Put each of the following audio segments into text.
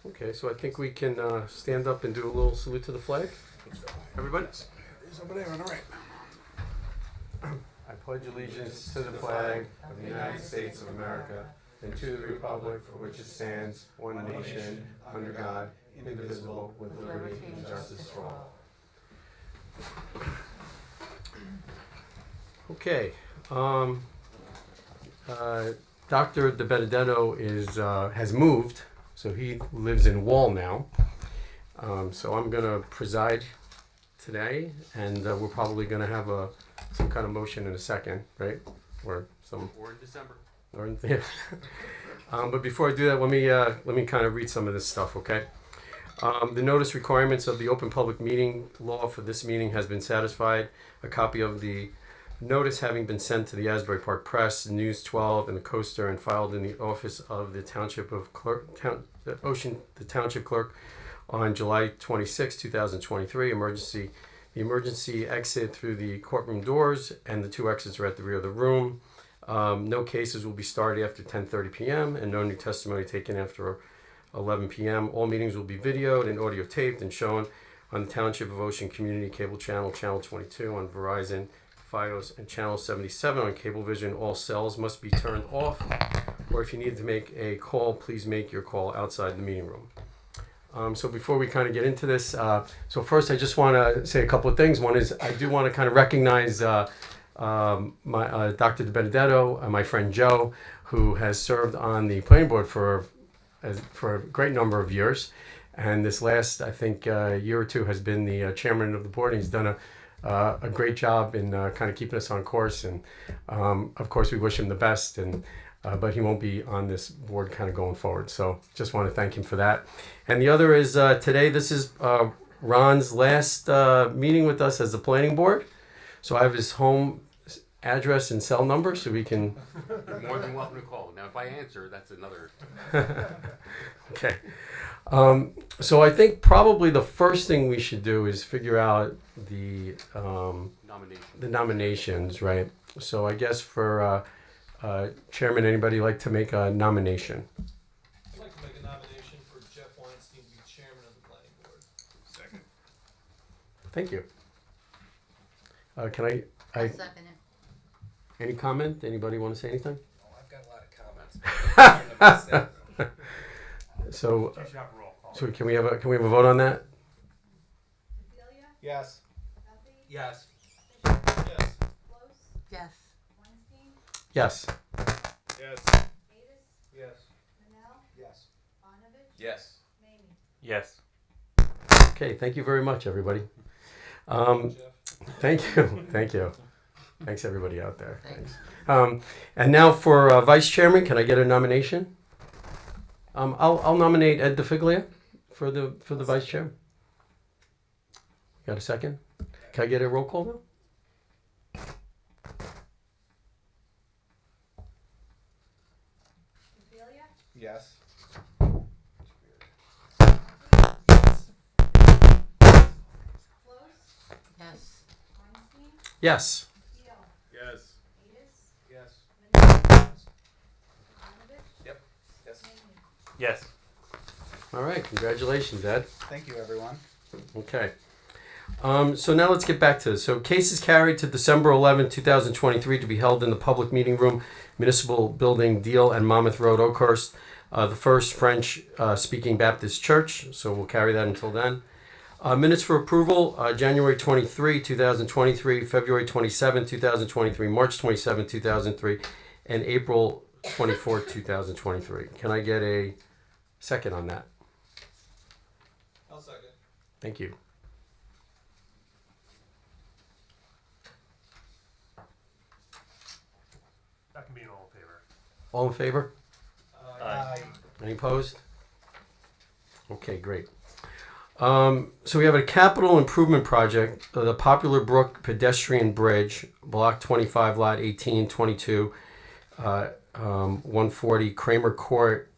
Okay, so I think we can stand up and do a little salute to the flag. Everybody? There's over there on the right. I pledge allegiance to the flag of the United States of America and to the republic for which it stands, one nation, under God, indivisible, with liberty and justice for all. Okay. Dr. De Benedetto has moved, so he lives in Wall now. So I'm going to preside today, and we're probably going to have some kind of motion in a second, right? Or in December. But before I do that, let me kind of read some of this stuff, okay? The notice requirements of the Open Public Meeting Law for this meeting has been satisfied. A copy of the notice having been sent to the Asbury Park Press, News 12, and the Coaster, and filed in the office of the Township Clerk on July 26, 2023. The emergency exit through the courtroom doors, and the two exits are at the rear of the room. No cases will be started after 10:30 p.m. and no new testimony taken after 11 p.m. All meetings will be videoed and audio taped and shown on the Township of Ocean Community Cable Channel, Channel 22 on Verizon, Fios, and Channel 77 on Cablevision. All cells must be turned off, or if you need to make a call, please make your call outside the meeting room. So before we kind of get into this, so first I just want to say a couple of things. One is I do want to kind of recognize my Dr. De Benedetto, my friend Joe, who has served on the planning board for a great number of years. And this last, I think, year or two has been the chairman of the board. And he's done a great job in kind of keeping us on course. And of course, we wish him the best. But he won't be on this board kind of going forward. So just want to thank him for that. And the other is today, this is Ron's last meeting with us as the planning board. So I have his home address and cell number so we can... You're more than welcome to call. Now, if I answer, that's another... Okay. So I think probably the first thing we should do is figure out the nominations, right? So I guess for Chairman, anybody like to make a nomination? I'd like to make a nomination for Jeff Weinstein to be chairman of the planning board. Second. Thank you. Can I'll second it. any comment? Anybody want to say anything? Oh, I've got a lot of comments. So can we have a vote on that? Yes. Yes. Yes. Yes. Yes. Yes. Yes. Yes. Yes. Okay, thank you very much, everybody. Jeff. Thank you. Thanks, everybody out there. Thanks. And now for vice chairman, can I get a nomination? I'll nominate Ed DeFiglia for the vice chair. Got a second? Can I get a roll call now? Yes. Yes. Yes. Yes. Yes. Yep. Yes. Yes. All right, congratulations, Ed. Thank you, everyone. Okay. So now let's get back to this. So cases carried to December 11, 2023 to be held in the public meeting room, Municipal Building, Deal and Monmouth Road, Oakhurst, the First French Speaking Baptist Church. So we'll carry that until then. Minutes for approval, January 23, 2023, February 27, 2023, March 27, 2003, and April 24, 2023. Can I get a second on that? I'll second. Thank you. That can be an all in favor. All in favor? Aye. Any opposed? Okay, great. So we have a capital improvement project, the Popular Brook Pedestrian Bridge, Block 25, Lot 1822, 140 Kramer Court,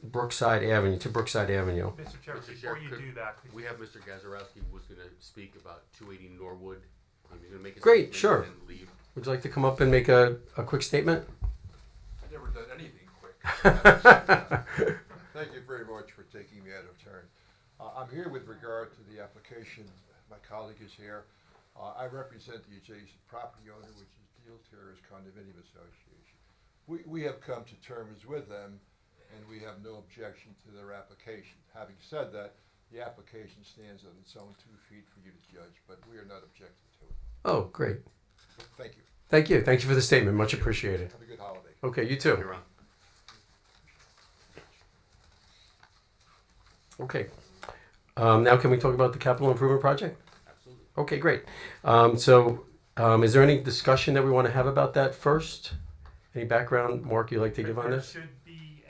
Brookside Avenue, to Brookside Avenue. Mr. Chair, Mr. before Chair, you do that, could We have Mr. Gazarovski was going to speak about 280 Norwood. He's going to make a Great, statement sure. and leave. Would you like to come up and make a quick statement? I've never done anything quick. Thank you very much for taking me out of turn. I'm here with regard to the application. My colleague is here. I represent the adjacent property owner, which is Deal Terrace Condominium Association. We have come to terms with them, and we have no objection to their application. Having said that, the application stands on its own 2 feet for you to judge, but we are not objecting to it. Oh, great. Thank you. Thank you. Thank you for the statement. Much appreciated. Have a good holiday. Okay, you too. You're on. Okay. Now can we talk about the capital improvement project? Absolutely. Okay, great. Is there any discussion that we want to have about that first? Any background, Mark, you'd like to give on this? There should be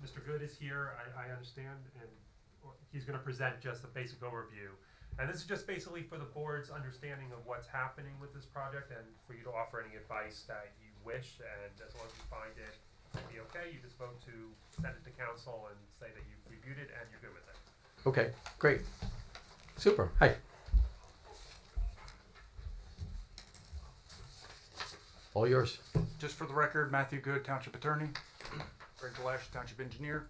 Mr. Good is here, I understand, and he's going to present just a basic overview. And this is just basically for the board's understanding of what's happening with this project and for you to offer any advice that you wish. And as long as you find it to be okay, you just vote to send it to council and say that you've reviewed it and you're good with it. Okay, great. Super. Hi. All yours. Just for the record, Matthew Good, Township Attorney. Greg Galash, Township Engineer.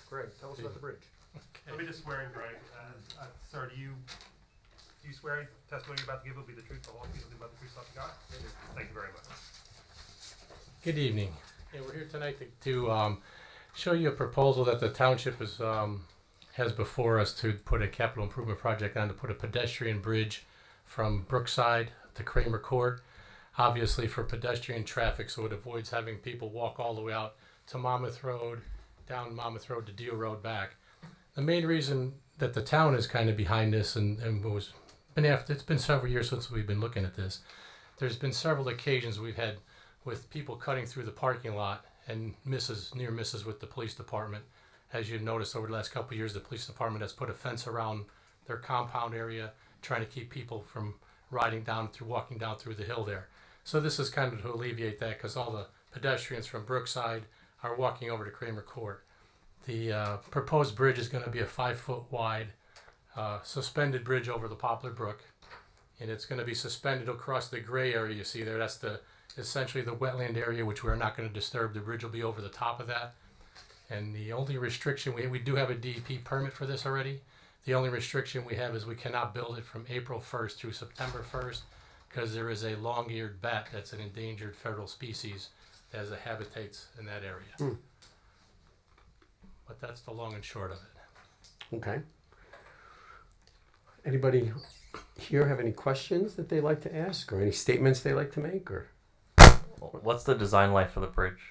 Greg, tell us about the bridge. Let me just swear in, Greg. Sir, do you swear any testimony you're about to give will be the truth, the whole truth, nothing but the truth, so help you God? Thank you very much. Good evening. Yeah, we're here tonight to show you a proposal that the township has before us to put a capital improvement project on to put a pedestrian bridge from Brookside to Kramer Court, obviously for pedestrian traffic, so it avoids having people walk all the way out to Monmouth Road, down Monmouth Road to Deal Road back. The main reason that the town is kind of behind this it's been several years since we've been looking at this. There's been several occasions we've had with people cutting through the parking lot and near misses with the police department. As you've noticed over the last couple of years, the police department has put a fence around their compound area, trying to keep people from walking down through the hill there. So this is kind of to alleviate that, because all the pedestrians from Brookside are walking over to Kramer Court. The proposed bridge is going to be a 5-foot wide suspended bridge over the Poplar Brook, and it's going to be suspended across the gray area you see there. That's essentially the wetland area, which we're not going to disturb. The bridge will be over the top of that. And the only restriction, we do have a DEP permit for this already. The only restriction we have is we cannot build it from April 1st through September 1st, because there is a long-eared bat that's an endangered federal species that has habitates in that area. But that's the long and short of it. Okay. Anybody here have any questions that they'd like to ask, or any statements they'd like to make, or? What's the design life for the bridge?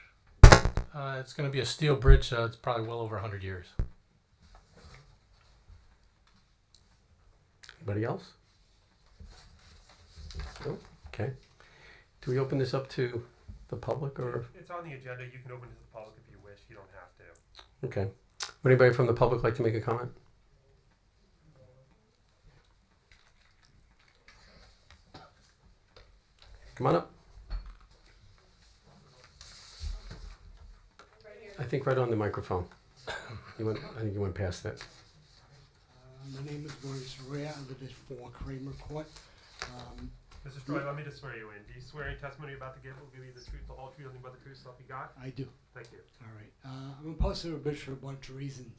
It's going to be a steel bridge. It's probably well over 100 years. Anybody else? No? Okay. Do we open this up to the public, or? It's on the agenda. You can open it to the public if you wish. You don't have to. Okay. Would anybody from the public like to make a comment? Come on up. I think right on the microphone. I think you went past that. My name is Maurice Rea. I live at 4 Kramer Court. Mr. Stroy, let me just swear you in. Do you swear any testimony you're about to give will give you the truth, the whole truth, nothing but the truth, so help you God? I do. Thank you. All right. I'm opposed to the bridge for a bunch of reasons.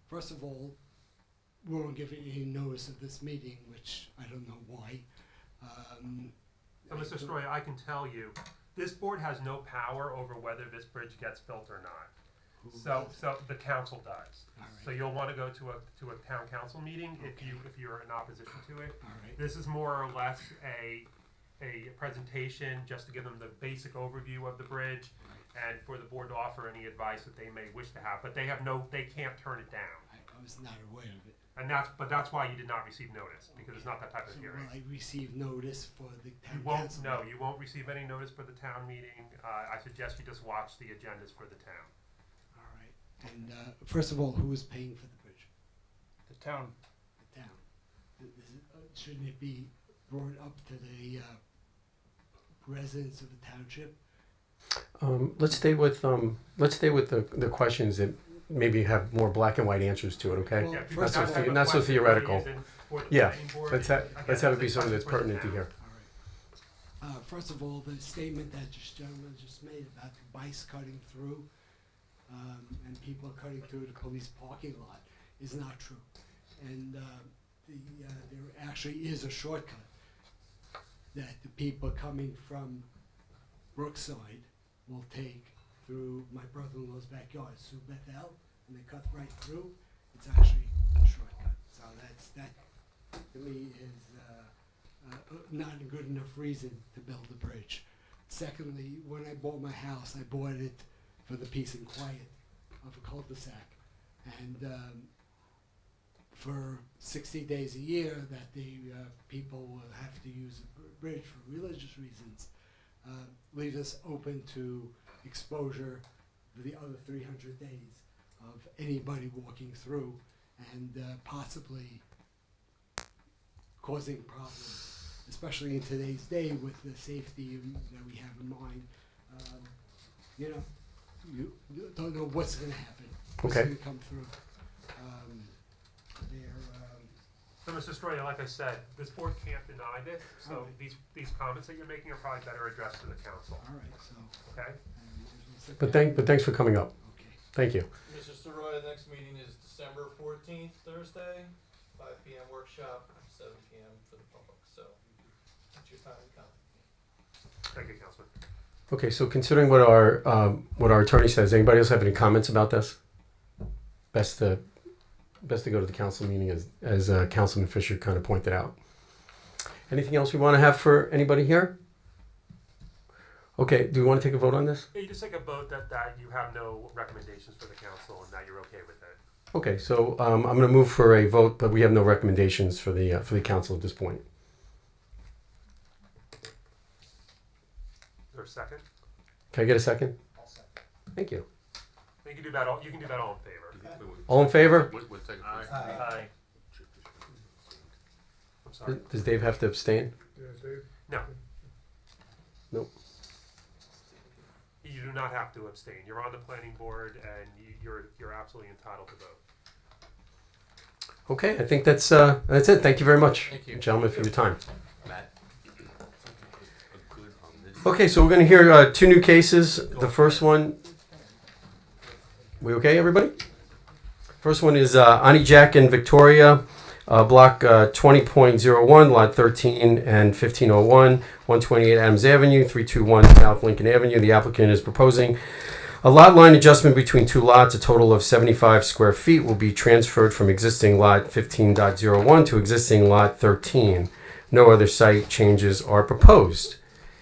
First of all, we weren't given any notice of this meeting, which I don't know why. So, Mr. Stroy, I can tell you, this board has no power over whether this bridge gets built or not. So the council does. All right. So you'll want to go to a town council meeting if you're in opposition to it. All right. This is more or less a presentation just to give them the basic overview of the bridge, and for the board to offer any advice that they may wish to have. But they can't turn it down. I was not aware of it. And that's why you did not receive notice, because it's not that type of So hearing. will I receive notice for the town You won't. council? No, you won't receive any notice for the town meeting. I suggest you just watch the agendas for the town. All right. And first of all, who is paying for the bridge? The town. The town. Shouldn't it be brought up to the residents of the township? Let's stay with the questions that maybe have more black and white answers to it. Okay. Well, Yeah, first because of that all- type of not so question theoretical. really isn't for the Yeah, planning board. let's Again, have it that's be a something question that's for the pertinent to town. hear. All right. First of all, the statement that this gentleman just made about the bikes cutting through, and people are cutting through the police parking lot is not true. And there actually is a shortcut that the people coming from Brookside will take through my brother-in-law's backyard, Sue Bethel, and they cut right through. It's actually a shortcut. So that to me is not a good enough reason to build the bridge. Secondly, when I bought my house, I bought it for the peace and quiet of a cul-de-sac. And for 60 days a year that the people will have to use a bridge for religious reasons, leave us open to exposure for the other 300 days of anybody walking through and possibly causing problems, especially in today's day with the safety that we have in mind. You don't know what's going to happen. What's Okay. going to come through. So, Mr. Stroya, like I said, this board can't deny this, so these comments that you're making are probably better addressed to the council, All right, so. okay? But thanks for coming up. Okay. Thank you. Mr. Soroy, the next meeting is December 14th, Thursday, 5 PM workshop, 7 PM for the public, so that's your time to come. Thank you, Councilman. Okay, so considering what our attorney says, anybody else have any comments about this? Best to go to the council meeting as Councilman Fisher kind of pointed out. Anything else we want to have for anybody here? Okay, do we want to take a vote on this? Yeah, you just take a vote that you have no recommendations for the council and that you're okay with it. Okay, so I'm going to move for a vote, but we have no recommendations for the council at this point. Is there a second? Can I get a second? I'll second. Thank you. You can do that all. You can do that all in favor. All in favor? One second, please. Aye. I'm sorry. Does Dave have to abstain? No. Nope. You do not have to abstain. You're on the planning board, and you're absolutely entitled to vote. Okay, I think that's it. Thank you very much, Thank you. gentlemen, for your time. Matt? A good on this. Okay, so we're going to hear two new cases. The first one, we okay, everybody? First one is Ani Jack and Victoria, block 20.01, lot 13 and 1501, 128 Adams Avenue, 321 South Lincoln Avenue. The applicant is proposing a lot line adjustment between two lots. A total of 75 square feet will be transferred from existing lot 15.01 to existing lot 13. No other site changes are proposed.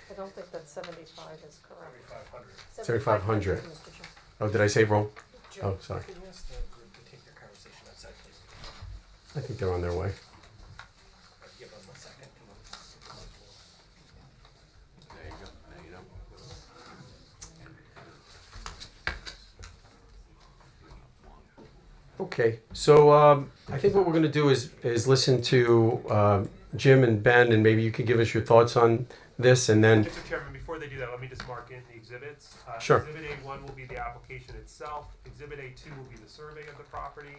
I don't think that 75 is correct. 7,500. Mr. Chair. Oh, did I say wrong? Oh, sorry. Can you ask the group to take their conversation outside, please? I think they're on their way. Give them a second. There you go, there you go. Okay, so I think what we're going to do is listen to Jim and Ben, and maybe you could give us your thoughts on this, and then Mr. Chairman, before they do that, let me just mark in the exhibits. Sure. Exhibit A1 will be the application itself. Exhibit A2 will be the survey of the property.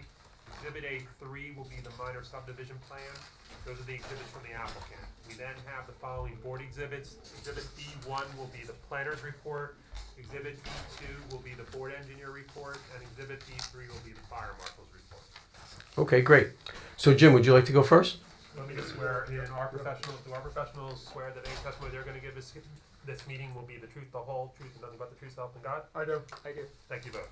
Exhibit A3 will be the minor subdivision plan. Those are the exhibits from the applicant. We then have the following board exhibits. Exhibit B1 will be the planner's report. Exhibit B2 will be the board engineer report, and Exhibit B3 will be the fire marshal's report. okay, great. So Jim, would you like to go first? Let me just swear in our professionals. Do our professionals swear that any testimony they're going to give this meeting will be the truth, the whole truth, and nothing but the truth, so help in God? I do. I do. Thank you both.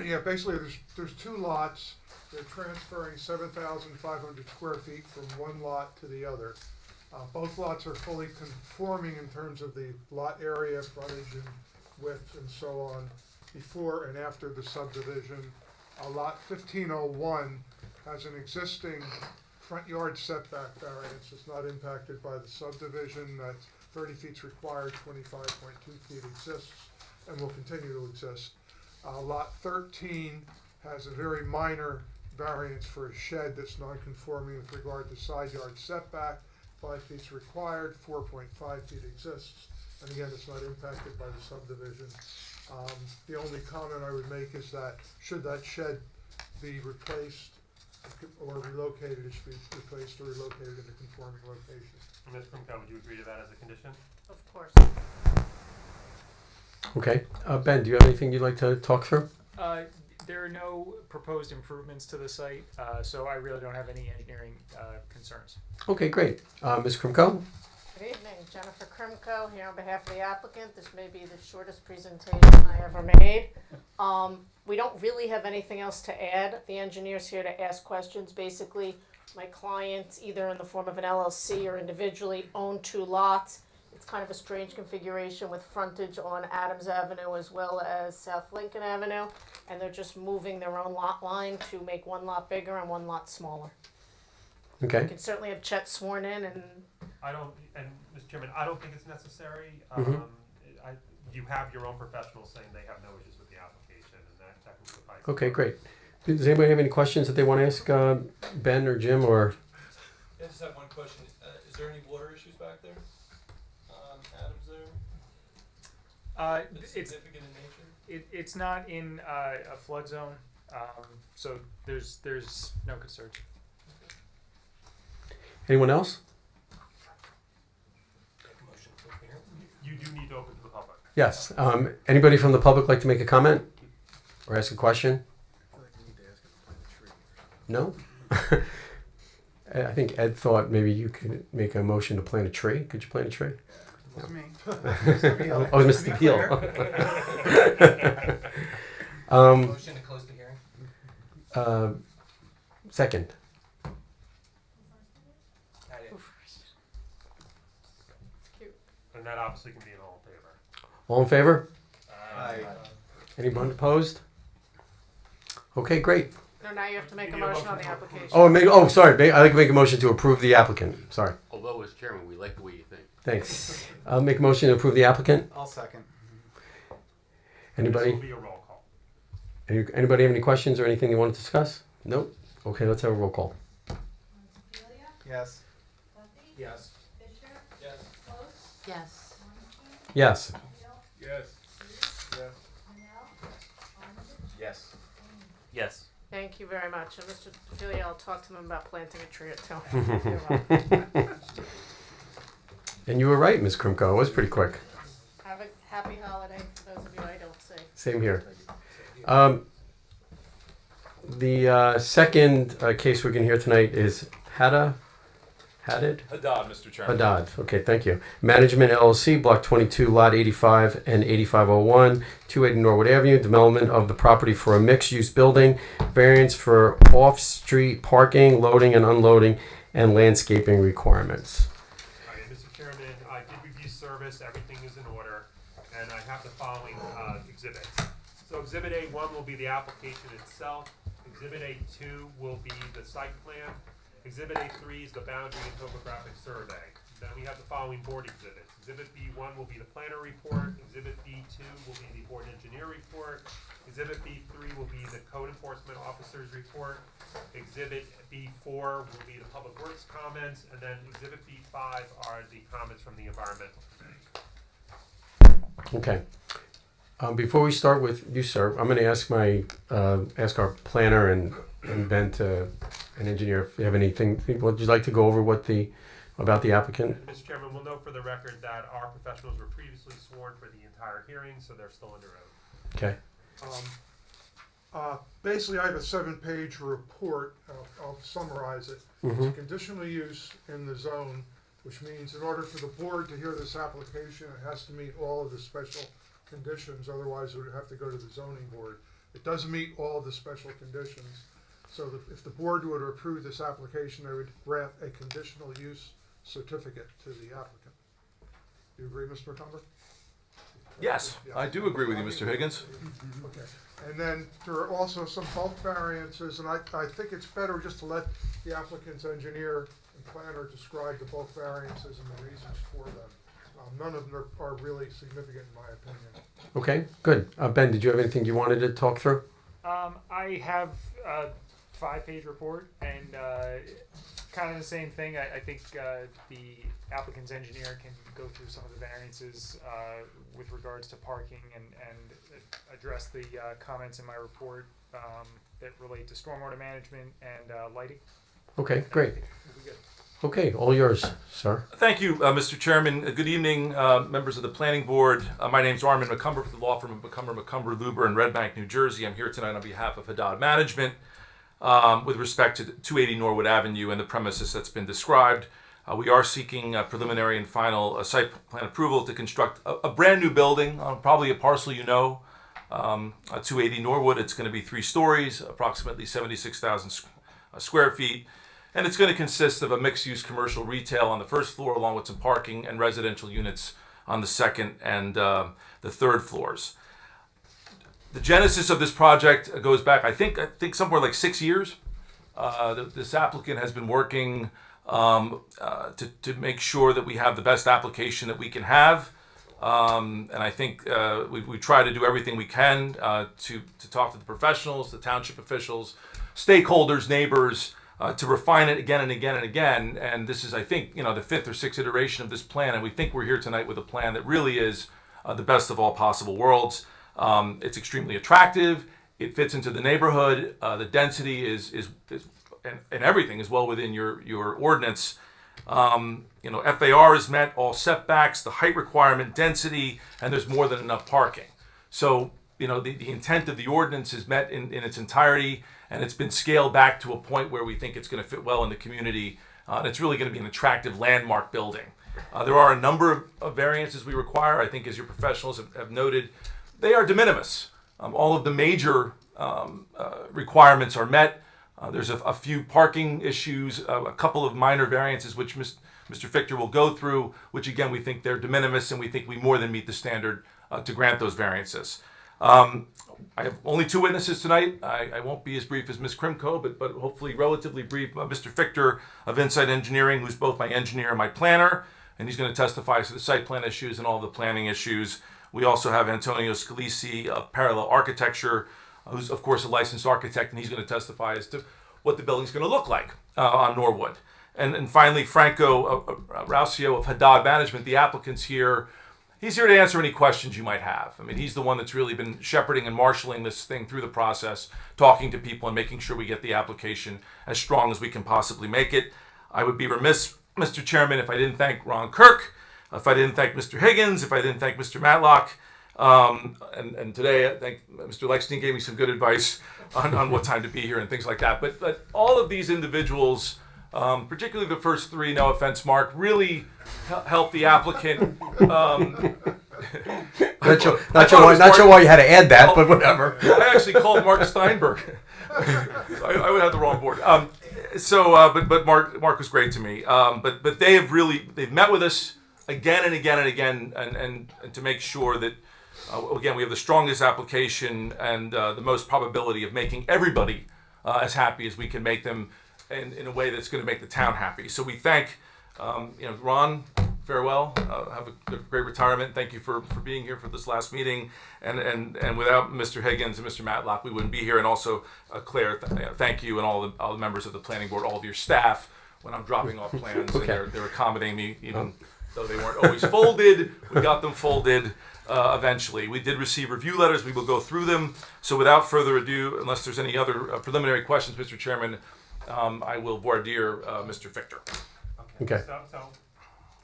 Yeah, basically, there's two lots. They're transferring 7,500 square feet from one lot to the other. Both lots are fully conforming in terms of the lot area, frontage, and width, and so on, before and after the subdivision. Lot 1501 has an existing front yard setback variance. It's not impacted by the subdivision. That's 30 feet's required, 25.2 feet exists, and will continue to exist. Lot 13 has a very minor variance for a shed that's non-conforming with regard to side yard setback. 5 feet's required, 4.5 feet exists, and again, it's not impacted by the subdivision. The only comment I would make is that should that shed be replaced or relocated, it should be replaced or relocated in a conforming location. Ms. Primko, would you agree to that as a condition? Of course. Okay. Ben, do you have anything you'd like to talk through? There are no proposed improvements to the site, so I really don't have any engineering concerns. Okay, great. Ms. Krimko? Good evening, Jennifer Krimko here on behalf of the applicant. This may be the shortest presentation I ever made. We don't really have anything else to add. The engineer's here to ask questions. Basically, my client, either in the form of an LLC or individually, own 2 lots. It's kind of a strange configuration with frontage on Adams Avenue as well as South Lincoln Avenue, and they're just moving their own lot line to make 1 lot bigger and 1 lot smaller. Okay. You can certainly have Chet sworn in and Mr. Chairman, I don't think it's necessary. Mhm. You have your own professionals saying they have no issues with the application, and that can suffice. Okay, great. Does anybody have any questions that they want to ask Ben or Jim or? I just have one question. Is there any water issues back there? Adams there? That's It's significant in nature? it's not in a flood zone, so there's no concern. Anyone else? You do need to open to the public. Yes. Anybody from the public like to make a comment or ask a question? No? I think Ed thought maybe you could make a motion to plant a tree. Could you plant a tree? That's me. Oh, it was Mr. Peel. Motion to close the hearing? Second. I did. And that obviously can be an all in favor. All in favor? Aye. Anyone opposed? Okay, great. no, now you have to make a motion on the application. Sorry. I'd like to make a motion to approve the applicant. Sorry. Although, as chairman, we like the way you think. Thanks. I'll make a motion to approve the applicant. I'll second. Anybody? This will be a roll call. Anybody have any questions or anything you want to discuss? Nope. Okay, let's have a roll call. Yes. Yes. Yes. Yes. Yes. Yes. Yes. Yes. Thank you very much. And Mr. DeFilia, I'll talk to them about planting a tree at Township. And you were right, Ms. Krimko. It was pretty quick. Have a happy holiday for those of you I don't see. Same here. The second case we're going to hear tonight is Haddad, Mr. Chairman. Haddad. Okay, thank you. Management LLC, Block 22, Lot 85 and 8501, 280 Norwood Avenue. Development of the property for a mixed-use building. Variance for off-street parking, loading and unloading, and landscaping requirements. Mr. Chairman, I did review service. Everything is in order, and I have the following exhibits. So Exhibit A1 will be the application itself. Exhibit A2 will be the site plan. Exhibit A3 is the boundary and topographic survey. Then we have the following board exhibits. Exhibit B1 will be the planner report. Exhibit B2 will be the board engineer report. Exhibit B3 will be the code enforcement officer's report. Exhibit B4 will be the public works comments. And then Exhibit B5 are the comments from the environmental committee. Okay. Before we start with you, sir, I'm going to ask ask our planner and Ben an engineer if you have anything. Would you like to go over about the applicant? Mr. Chairman, we'll note for the record that our professionals were previously sworn for the entire hearing, so they're still under oath. Okay. Basically, I have a 7-page report. I'll summarize it. It's a conditional use in the zone, which means in order for the board to hear this application, it has to meet all of the special conditions. Otherwise, it would have to go to the zoning board. It doesn't meet all of the special conditions. So that if the board were to approve this application, they would grant a conditional use certificate to the applicant. Do you agree, Mr. McCumber? Yes, Yeah. I do agree with you, Mr. Higgins. Okay, and then there are also some bulk variances, and I think it's better just to let the applicant's engineer and planner describe the bulk variances and the reasons for them. None of them are really significant in my opinion. Okay, good. Ben, did you have anything you wanted to talk through? I have a 5-page report, and kind of the same thing. I think the applicant's engineer can go through some of the variances with regards to parking and address the comments in my report that relate to stormwater management and lighting. Okay, great. We'll be good. Okay, all yours, sir. Thank you, Mr. Chairman. Good evening, members of the Planning Board. My name's Armin McCumber with the law firm of McCumber, Luber in Red Bank, New Jersey. I'm here tonight on behalf of Haddad Management with respect to 280 Norwood Avenue and the premises that's been described. We are seeking preliminary and final site plan approval to construct a brand new building on probably a parcel you know, 280 Norwood. It's going to be 3 stories, approximately 76,000 square feet. And it's going to consist of a mixed-use commercial retail on the first floor, along with some parking and residential units on the second and the third floors. The genesis of this project goes back, I think somewhere like 6 years. This applicant has been working to make sure that we have the best application that we can have. And I think we try to do everything we can to talk to the professionals, the township officials, stakeholders, neighbors, to refine it again and again and again. And this is, I think, the 5th or 6th iteration of this plan. And we think we're here tonight with a plan that really is the best of all possible worlds. It's extremely attractive. It fits into the neighborhood. The density is and everything is well within your ordinance. FAR is met, all setbacks, the height requirement, density, and there's more than enough parking. So, the intent of the ordinance is met in its entirety, and it's been scaled back to a point where we think it's going to fit well in the community. And it's really going to be an attractive landmark building. There are a number of variances we require. I think, as your professionals have noted, they are de minimis. All of the major requirements are met. There's a few parking issues, a couple of minor variances, which Mr. Fichter will go through, which again, we think they're de minimis, and we think we more than meet the standard to grant those variances. I have only 2 witnesses tonight. I won't be as brief as Ms. Krimko, but hopefully relatively brief. Mr. Fichter of Insight Engineering, who's both my engineer and my planner, and he's going to testify to the site plan issues and all the planning issues. We also have Antonio Scalisi of Parallel Architecture, who's of course a licensed architect, and he's going to testify as to what the building's going to look like on Norwood. And finally, Franco Rausio of Haddad Management, the applicant's here. He's here to answer any questions you might have. I mean, he's the one that's really been shepherding and marshaling this thing through the process, talking to people and making sure we get the application as strong as we can possibly make it. I would be remiss, Mr. Chairman, if I didn't thank Ron Kirk, if I didn't thank Mr. Higgins, if I didn't thank Mr. Matlock. And today, I think Mr. Lexington gave me some good advice on what time to be here and things like that. But all of these individuals, particularly the first 3, no offense, Mark, really helped the applicant. Not sure why you had to add that, but whatever. I actually called Mark Steinberg. I would have the wrong board. But Mark was great to me. But they've met with us again and again and again, and to make sure that again we have the strongest application and the most probability of making everybody as happy as we can make them, and in a way that's going to make the town happy. So we thank Ron. Farewell. Have a great retirement. Thank you for being here for this last meeting. And without Mr. Higgins and Mr. Matlock, we wouldn't be here. And also, Claire, thank you and all the members of the planning board, all of your staff. When I'm dropping off plans, Okay. and they're accommodating me, even though they weren't always folded. We got them folded eventually. We did receive review letters. We will go through them. So without further ado, unless there's any other preliminary questions, Mr. Chairman, I will voir dire Mr. Fichter. Okay. So,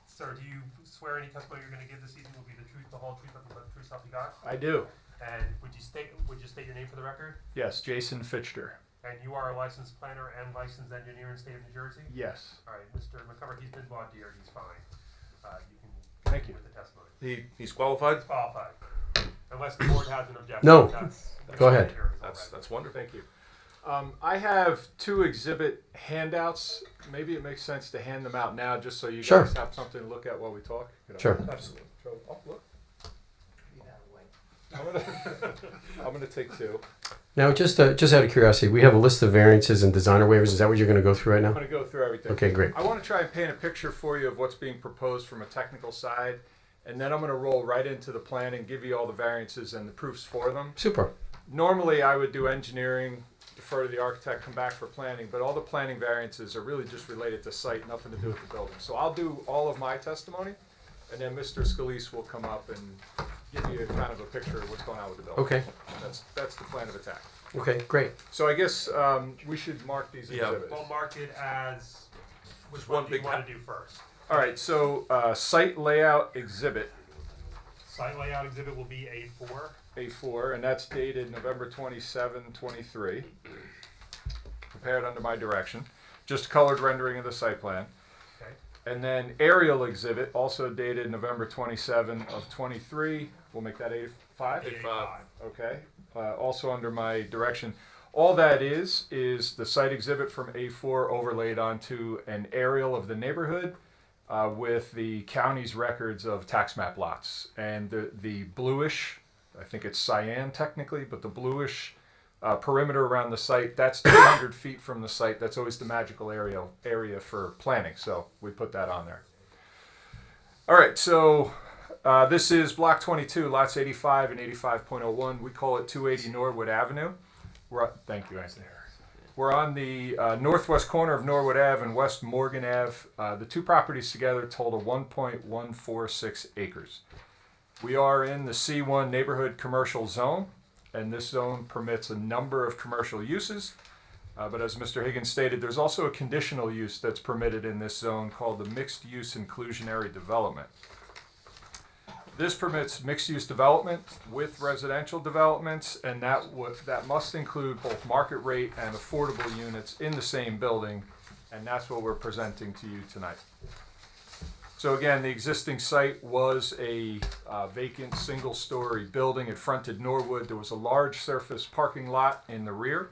sir, do you swear any testimony you're going to give this evening will be the truth, the whole truth, nothing but the truth, self you got? I do. And would you state your name for the record? Yes, Jason Fichter. And you are a licensed planner and licensed engineer in the state of New Jersey? Yes. All right, Mr. McCumber, he's been voir dire. He's fine. You can Thank you. with the testimony. He's qualified? He's qualified. Unless the board has an objection. No. That's Go ahead. That's wonderful. Thank you. I have 2 exhibit handouts. Maybe it makes sense to hand them out now just so you Sure. guys have something to look at while we talk. Sure. Absolutely. So, look. I'm gonna take 2. Now, just out of curiosity, we have a list of variances and designer waivers. Is that what you're going to go through right I'm now? gonna go through everything. Okay, great. I want to try and paint a picture for you of what's being proposed from a technical side, and then I'm gonna roll right into the plan and give you all the variances and the proofs for them. Super. Normally, I would do engineering, defer to the architect, come back for planning, but all the planning variances are really just related to site, nothing to do with the building. So I'll do all of my testimony, and then Mr. Scalise will come up and give you kind of a picture of what's going on with the building. Okay. That's the plan of attack. Okay, great. So I guess we should mark these exhibits. We'll mark it as Which one one do you big want to do first? All right, so site layout exhibit Site layout exhibit will be A4. A4, and that's dated November 27, 23. Prepared under my direction. Just colored rendering of the site plan. Okay. And then aerial exhibit, also dated November 27 of 23. We'll make that A5? A5. Okay. Also under my direction. All that is the site exhibit from A4 overlaid onto an aerial of the neighborhood with the county's records of tax map lots. And the bluish, I think it's cyan technically, but the bluish perimeter around the site, that's 200 feet from the site. That's always the magical area for planning. So we put that on there. All right, so this is block 22, lots 85 and 85.01. We call it 280 Norwood Avenue. Thank you, Anthony. We're on the northwest corner of Norwood Ave and West Morgan Ave. The two properties together total 1.146 acres. We are in the C1 neighborhood commercial zone, and this zone permits a number of commercial uses. But as Mr. Higgins stated, there's also a conditional use that's permitted in this zone called the mixed use inclusionary development. This permits mixed-use development with residential developments, and that must include both market rate and affordable units in the same building, and that's what we're presenting to you tonight. So again, the existing site was a vacant single-story building. It fronted Norwood. There was a large surface parking lot in the rear,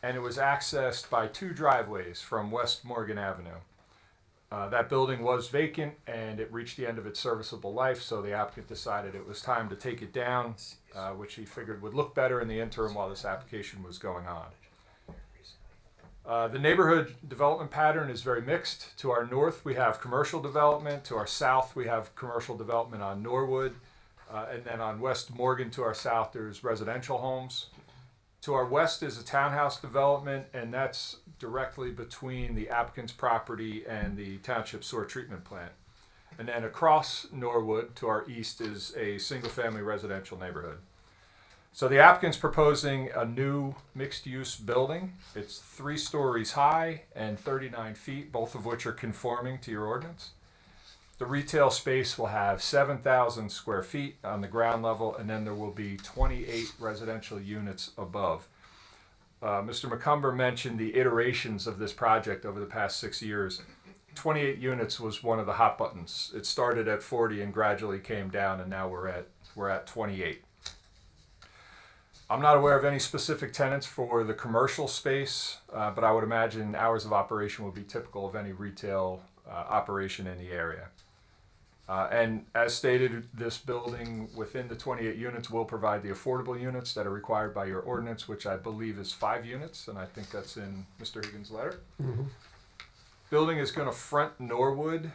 and it was accessed by two driveways from West Morgan Avenue. That building was vacant and it reached the end of its serviceable life, so the applicant decided it was time to take it down, which he figured would look better in the interim while this application was going on. The neighborhood development pattern is very mixed. To our north, we have commercial development. To our south, we have commercial development on Norwood. And then on West Morgan to our south, there's residential homes. To our west is a townhouse development, and that's directly between the applicant's property and the township sewer treatment plant. And then across Norwood to our east is a single-family residential neighborhood. So the applicant's proposing a new mixed-use building. It's 3 stories high and 39 feet, both of which are conforming to your ordinance. The retail space will have 7,000 square feet on the ground level, and then there will be 28 residential units above. Mr. McCumber mentioned the iterations of this project over the past 6 years. 28 units was one of the hot buttons. It started at 40 and gradually came down, and now we're at 28. I'm not aware of any specific tenants for the commercial space, but I would imagine hours of operation would be typical of any retail operation in the area. And as stated, this building within the 28 units will provide the affordable units that are required by your ordinance, which I believe is 5 units, and I think that's in Mr. Higgins' letter. Mm-hmm. Building is going to front Norwood,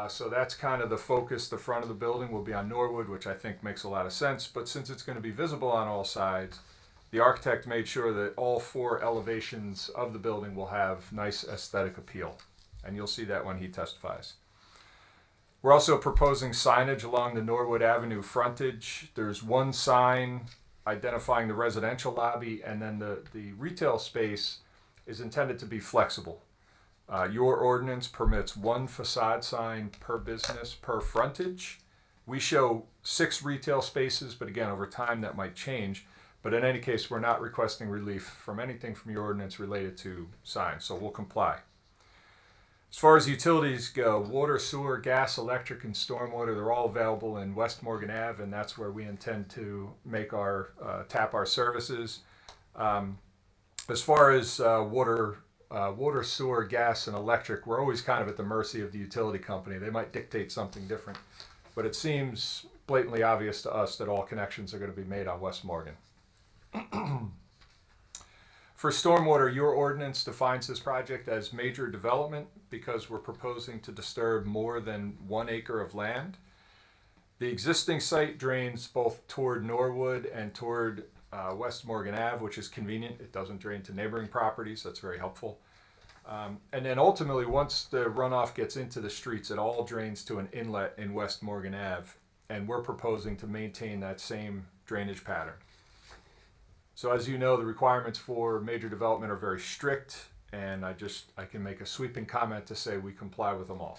so that's kind of the focus. The front of the building will be on Norwood, which I think makes a lot of sense, but since it's going to be visible on all sides, the architect made sure that all 4 elevations of the building will have nice aesthetic appeal, and you'll see that when he testifies. We're also proposing signage along the Norwood Avenue frontage. There's one sign identifying the residential lobby, and then the retail space is intended to be flexible. Your ordinance permits 1 facade sign per business per frontage. We show 6 retail spaces, but again, over time that might change. But in any case, we're not requesting relief from anything from your ordinance related to signs, so we'll comply. As far as utilities go, water, sewer, gas, electric, and stormwater, they're all available in West Morgan Ave, and that's where we intend to make our tap our services. As far as water, sewer, gas, and electric, we're always kind of at the mercy of the utility company. They might dictate something different, but it seems blatantly obvious to us that all connections are going to be made on West Morgan. For stormwater, your ordinance defines this project as major development because we're proposing to disturb more than 1 acre of land. The existing site drains both toward Norwood and toward West Morgan Ave, which is convenient. It doesn't drain to neighboring properties. That's very helpful. And then ultimately, once the runoff gets into the streets, it all drains to an inlet in West Morgan Ave, and we're proposing to maintain that same drainage pattern. So as you know, the requirements for major development are very strict. and I can make a sweeping comment to say we comply with them all.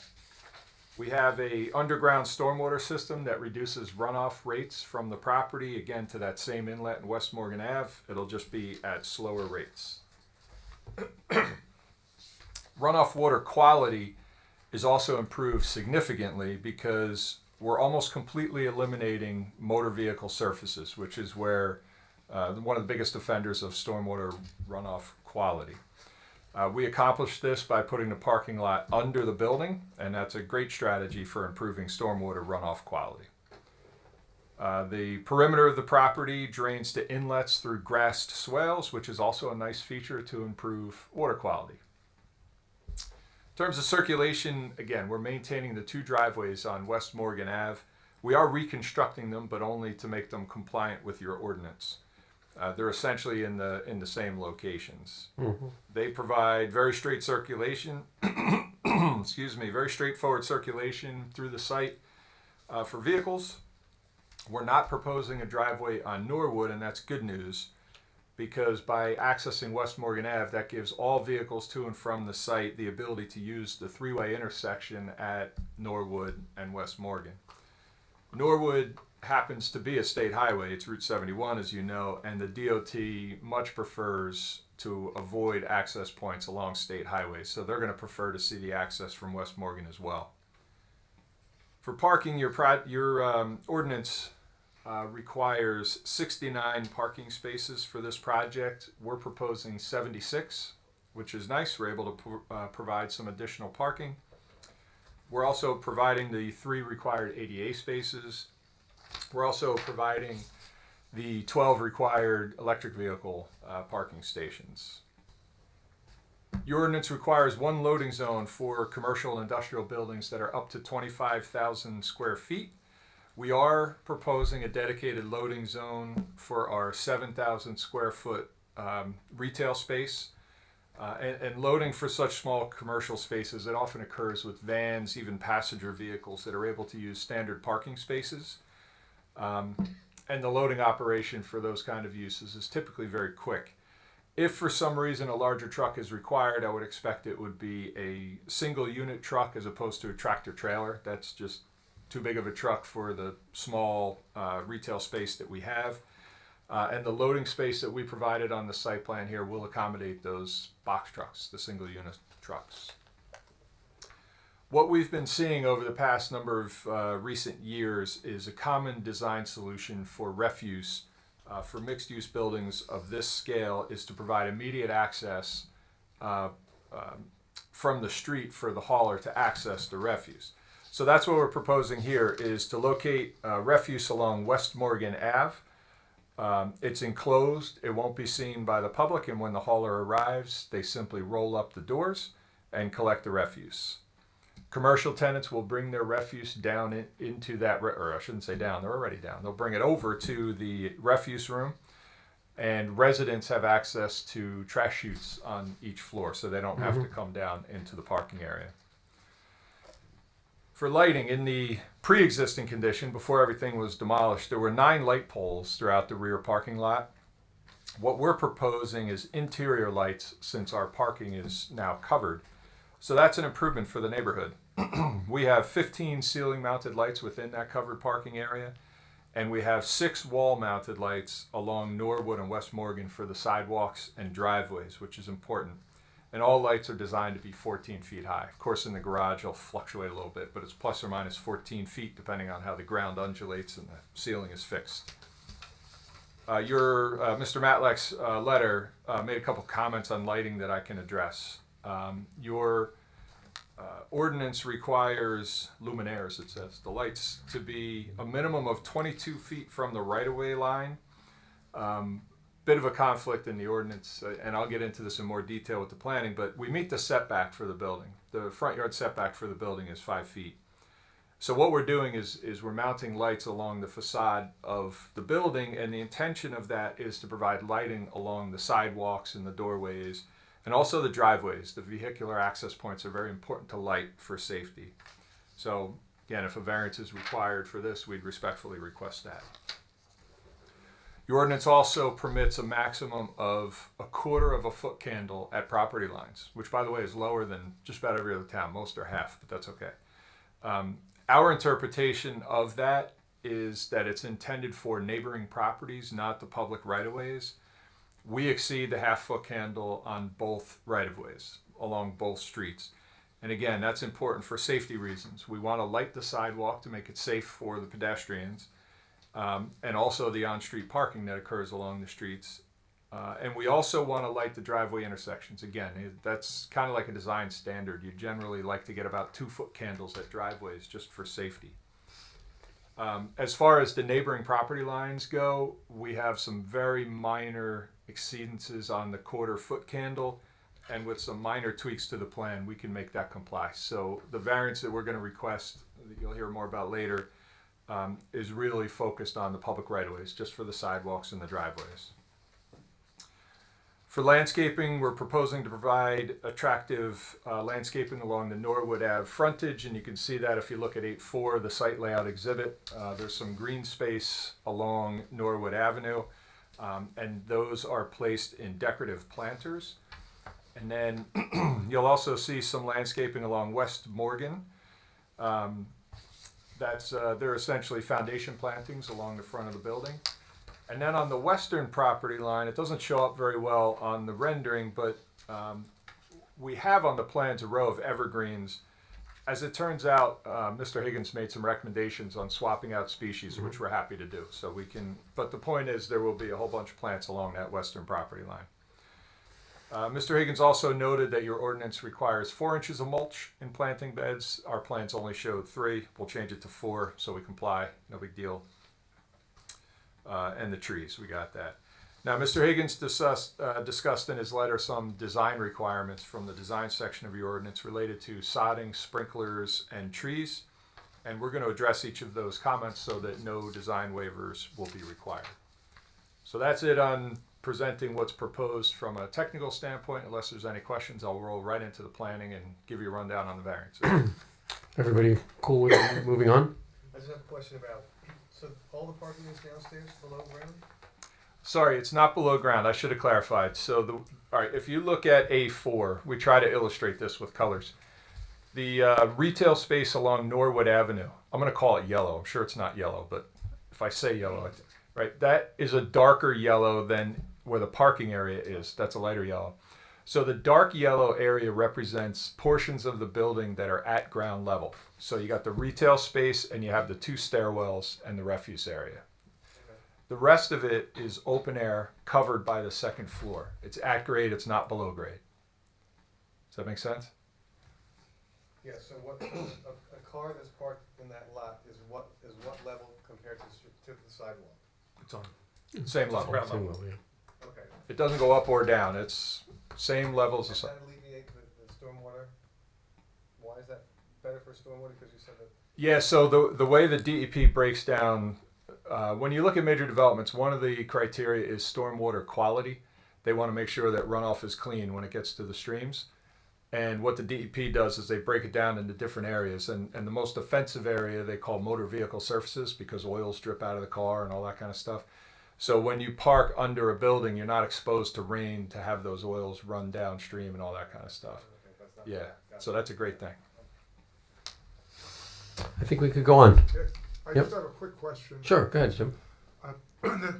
We have a underground stormwater system that reduces runoff rates from the property, again, to that same inlet in West Morgan Ave. It'll just be at slower rates. Runoff water quality is also improved significantly because we're almost completely eliminating motor vehicle surfaces, which is where one of the biggest offenders of stormwater runoff quality. We accomplished this by putting the parking lot under the building, and that's a great strategy for improving stormwater runoff quality. The perimeter of the property drains to inlets through grassed swales, which is also a nice feature to improve water quality. In terms of circulation, again, we're maintaining the 2 driveways on West Morgan Ave. We are reconstructing them, but only to make them compliant with your ordinance. They're essentially in the same locations. Mm-hmm. They provide very straight circulation, very straightforward circulation through the site for vehicles. We're not proposing a driveway on Norwood, and that's good news, because by accessing West Morgan Ave, that gives all vehicles to and from the site the ability to use the 3-way intersection at Norwood and West Morgan. Norwood happens to be a state highway. It's Route 71, as you know, and the DOT much prefers to avoid access points along state highways, so they're going to prefer to see the access from West Morgan as well. For parking, your ordinance requires 69 parking spaces for this project. We're proposing 76, which is nice. We're able to provide some additional parking. We're also providing the 3 required ADA spaces. We're also providing the 12 required electric vehicle parking stations. Your ordinance requires 1 loading zone for commercial and industrial buildings that are up to 25,000 square feet. We are proposing a dedicated loading zone for our 7,000 square foot retail space. And loading for such small commercial spaces, it often occurs with vans, even passenger vehicles that are able to use standard parking spaces. And the loading operation for those kind of uses is typically very quick. If for some reason a larger truck is required, I would expect it would be a single unit truck as opposed to a tractor trailer. That's just too big of a truck for the small retail space that we have. And the loading space that we provided on the site plan here will accommodate those box trucks, the single unit trucks. What we've been seeing over the past number of recent years is a common design solution for refuse for mixed use buildings of this scale is to provide immediate access from the street for the hauler to access the refuse. So that's what we're proposing here, is to locate refuse along West Morgan Ave. It's enclosed, it won't be seen by the public, and when the hauler arrives, they simply roll up the doors and collect the refuse. Commercial tenants will bring their refuse down into that, or I shouldn't say down, they're already down. They'll bring it over to the refuse room, and residents have access to trash chutes on each floor, so they don't have to come down into the parking area. For lighting, in the pre-existing condition, before everything was demolished, there were 9 light poles throughout the rear parking lot. What we're proposing is interior lights, since our parking is now covered. So that's an improvement for the neighborhood. We have 15 ceiling mounted lights within that covered parking area, and we have 6 wall mounted lights along Norwood and West Morgan for the sidewalks and driveways, which is important. And all lights are designed to be 14 feet high. Of course, in the garage, it'll fluctuate a little bit, but it's plus or minus 14 feet, depending on how the ground undulates and the ceiling is fixed. Mr. Matlack's letter made a couple comments on lighting that I can address. Your ordinance requires luminaires, it says, the lights to be a minimum of 22 feet from the right-of-way line. Bit of a conflict in the ordinance, and I'll get into this in more detail with the planning, but we meet the setback for the building. The front yard setback for the building is 5 feet. So what we're doing is we're mounting lights along the facade of the building, and the intention of that is to provide lighting along the sidewalks and the doorways, and also the driveways. The vehicular access points are very important to light for safety. So again, if a variance is required for this, we'd respectfully request that. Your ordinance also permits a maximum of 1/4 of a foot candle at property lines, which by the way is lower than just about every other town. Most are half, but that's okay. Our interpretation of that is that it's intended for neighboring properties, not the public right-of-ways. We exceed the 1/2 foot candle on both right-of-ways along both streets. And again, that's important for safety reasons. We want to light the sidewalk to make it safe for the pedestrians, and also the on-street parking that occurs along the streets. And we also want to light the driveway intersections. Again, that's kind of like a design standard. You generally like to get about 2-foot candles at driveways just for safety. As far as the neighboring property lines go, we have some very minor exceedances on the 1/4 foot candle, and with some minor tweaks to the plan, we can make that comply. So the variance that we're going to request, that you'll hear more about later, is really focused on the public right-of-ways, just for the sidewalks and the driveways. For landscaping, we're proposing to provide attractive landscaping along the Norwood Ave frontage, and you can see that if you look at 8.4, the site layout exhibit. There's some green space along Norwood Avenue, and those are placed in decorative planters. And then you'll also see some landscaping along West Morgan. They're essentially foundation plantings along the front of the building. And then on the western property line, it doesn't show up very well on the rendering, but we have on the plans a row of evergreens. As it turns out, Mr. Higgins made some recommendations on swapping out species, which we're happy to do. So we can, but the point is there will be a whole bunch of plants along that western property line. Mr. Higgins also noted that your ordinance requires 4 inches of mulch in planting beds. Our plans only showed 3. We'll change it to 4, so we comply. No big deal. And the trees, we got that. Now, Mr. Higgins discussed in his letter some design requirements from the design section of your ordinance related to sodding, sprinklers, and trees. And we're going to address each of those comments so that no design waivers will be required. So that's it on presenting what's proposed from a technical standpoint. Unless there's any questions, I'll roll right into the planning and give you a rundown on the variances. Everybody cool with moving on? I just have a question about, so all the parking is downstairs below ground? Sorry, it's not below ground. I should have clarified. So, all right, if you look at A4, we try to illustrate this with colors. The retail space along Norwood Avenue, I'm going to call it yellow. I'm sure it's not yellow, but if I say yellow, right, that is a darker yellow than where the parking area is. That's a lighter yellow. So the dark yellow area represents portions of the building that are at ground level. So you got the retail space and you have the 2 stairwells and the refuse area. The rest of it is open air covered by the 2nd floor. It's at grade, it's not below grade. Does that make sense? Yeah, so what, a car that's parked in that lot is what level compared to the sidewalk? It's on same level. Ground Same level. level, yeah. Okay. It doesn't go up or down. It's same levels. Does that alleviate the stormwater? Why is that better for stormwater? Because you said that. Yeah, so the way the DEP breaks down, when you look at major developments, one of the criteria is stormwater quality. They want to make sure that runoff is clean when it gets to the streams. And what the DEP does is they break it down into different areas. And the most offensive area they call motor vehicle surfaces because oils drip out of the car and all that kind of stuff. So when you park under a building, you're not exposed to rain to have those oils run downstream and all that kind of stuff. Yeah, so that's a great thing. I think we could go on. I Yep. just have a quick question. Sure, go ahead, Jim.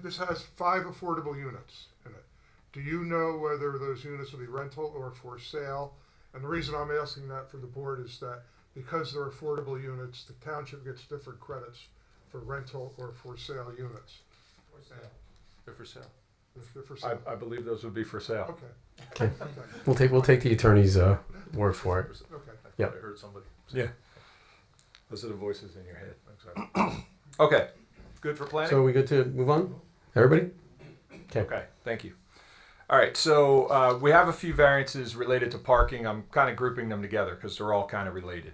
This has 5 affordable units in it. Do you know whether those units will be rental or for sale? And the reason I'm asking that for the board is that because they're affordable units, the township gets different credits for rental or for sale units. For sale. They're for sale. They're for sale. I believe those would be for sale. Okay. Okay. We'll take the attorney's word for it. Okay. Yep. I heard somebody. Yeah. Those are the voices in your head. Exactly. Okay. Good for planning? So are we good to move on? Everybody? Okay, thank you. All right, so we have a few variances related to parking. I'm kind of grouping them together because they're all kind of related.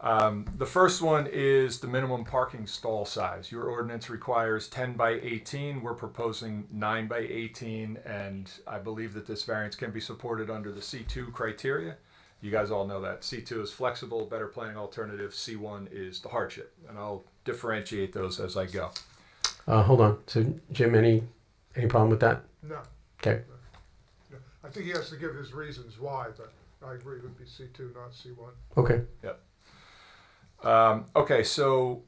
The first one is the minimum parking stall size. Your ordinance requires 10 by 18. We're proposing 9 by 18, and I believe that this variance can be supported under the C2 criteria. You guys all know that. C2 is flexible, better planning alternative. C1 is the hardship, and I'll differentiate those as I go. Hold on. So, Jim, any problem with that? No. Okay. No. I think he has to give his reasons why, but I agree it would be C2, not C1. Okay. Okay, so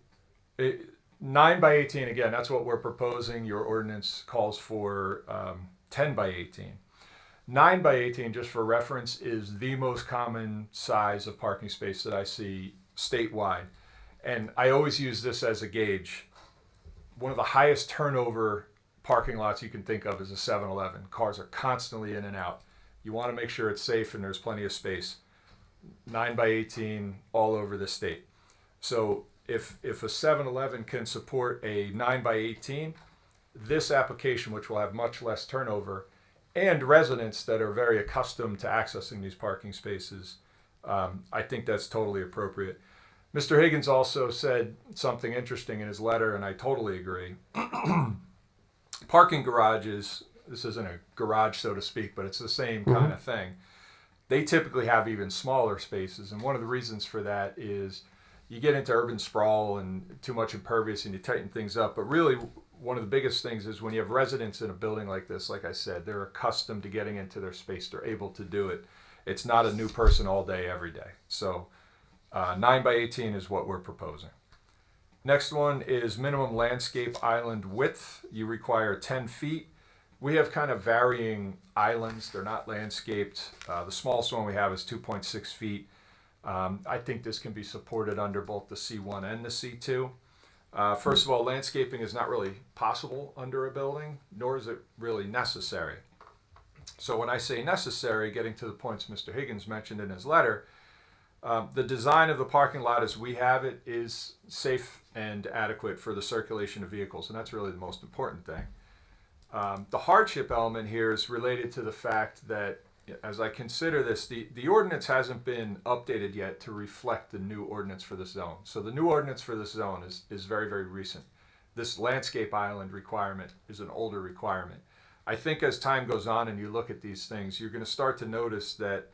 9 by 18, again, that's what we're proposing. Your ordinance calls for 10 by 18. 9 by 18, just for reference, is the most common size of parking space that I see statewide. And I always use this as a gauge. One of the highest turnover parking lots you can think of is a 7-Eleven. Cars are constantly in and out. You want to make sure it's safe and there's plenty of space. 9 by 18 all over the state. So if a 7-Eleven can support a 9 by 18, this application, which will have much less turnover, and residents that are very accustomed to accessing these parking spaces, I think that's totally appropriate. Mr. Higgins also said something interesting in his letter, and I totally agree. Parking garages, this isn't a garage, so to speak, but it's the same kind of thing. They typically have even smaller spaces, and one of the reasons for that is you get into urban sprawl and too much impervious and you tighten things up. But really, one of the biggest things is when you have residents in a building like this, like I said, they're accustomed to getting into their space. They're able to do it. It's not a new person all day, every day. So 9 by 18 is what we're proposing. Next one is minimum landscape island width. You require 10 feet. We have kind of varying islands. They're not landscaped. The smallest one we have is 2.6 feet. I think this can be supported under both the C1 and the C2. First of all, landscaping is not really possible under a building, nor is it really necessary. So when I say necessary, getting to the points Mr. Higgins mentioned in his letter, the design of the parking lot as we have it is safe and adequate for the circulation of vehicles, and that's really the most important thing. The hardship element here is related to the fact that as I consider this, the ordinance hasn't been updated yet to reflect the new ordinance for this zone. So the new ordinance for this zone is very, very recent. This landscape island requirement is an older requirement. I think as time goes on and you look at these things, you're going to start to notice that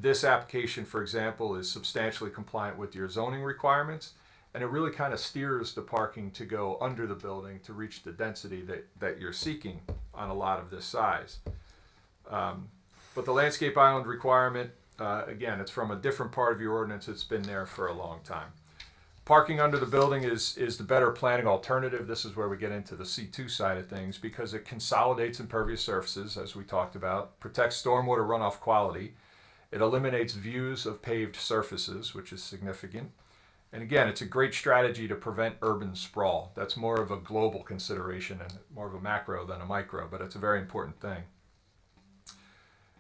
this application, for example, is substantially compliant with your zoning requirements, and it really kind of steers the parking to go under the building to reach the density that you're seeking on a lot of this size. But the landscape island requirement, again, it's from a different part of your ordinance. It's been there for a long time. Parking under the building is the better planning alternative. This is where we get into the C2 side of things because it consolidates impervious surfaces, as we talked about, protects stormwater runoff quality. It eliminates views of paved surfaces, which is significant. And again, it's a great strategy to prevent urban sprawl. That's more of a global consideration and more of a macro than a micro, but it's a very important thing.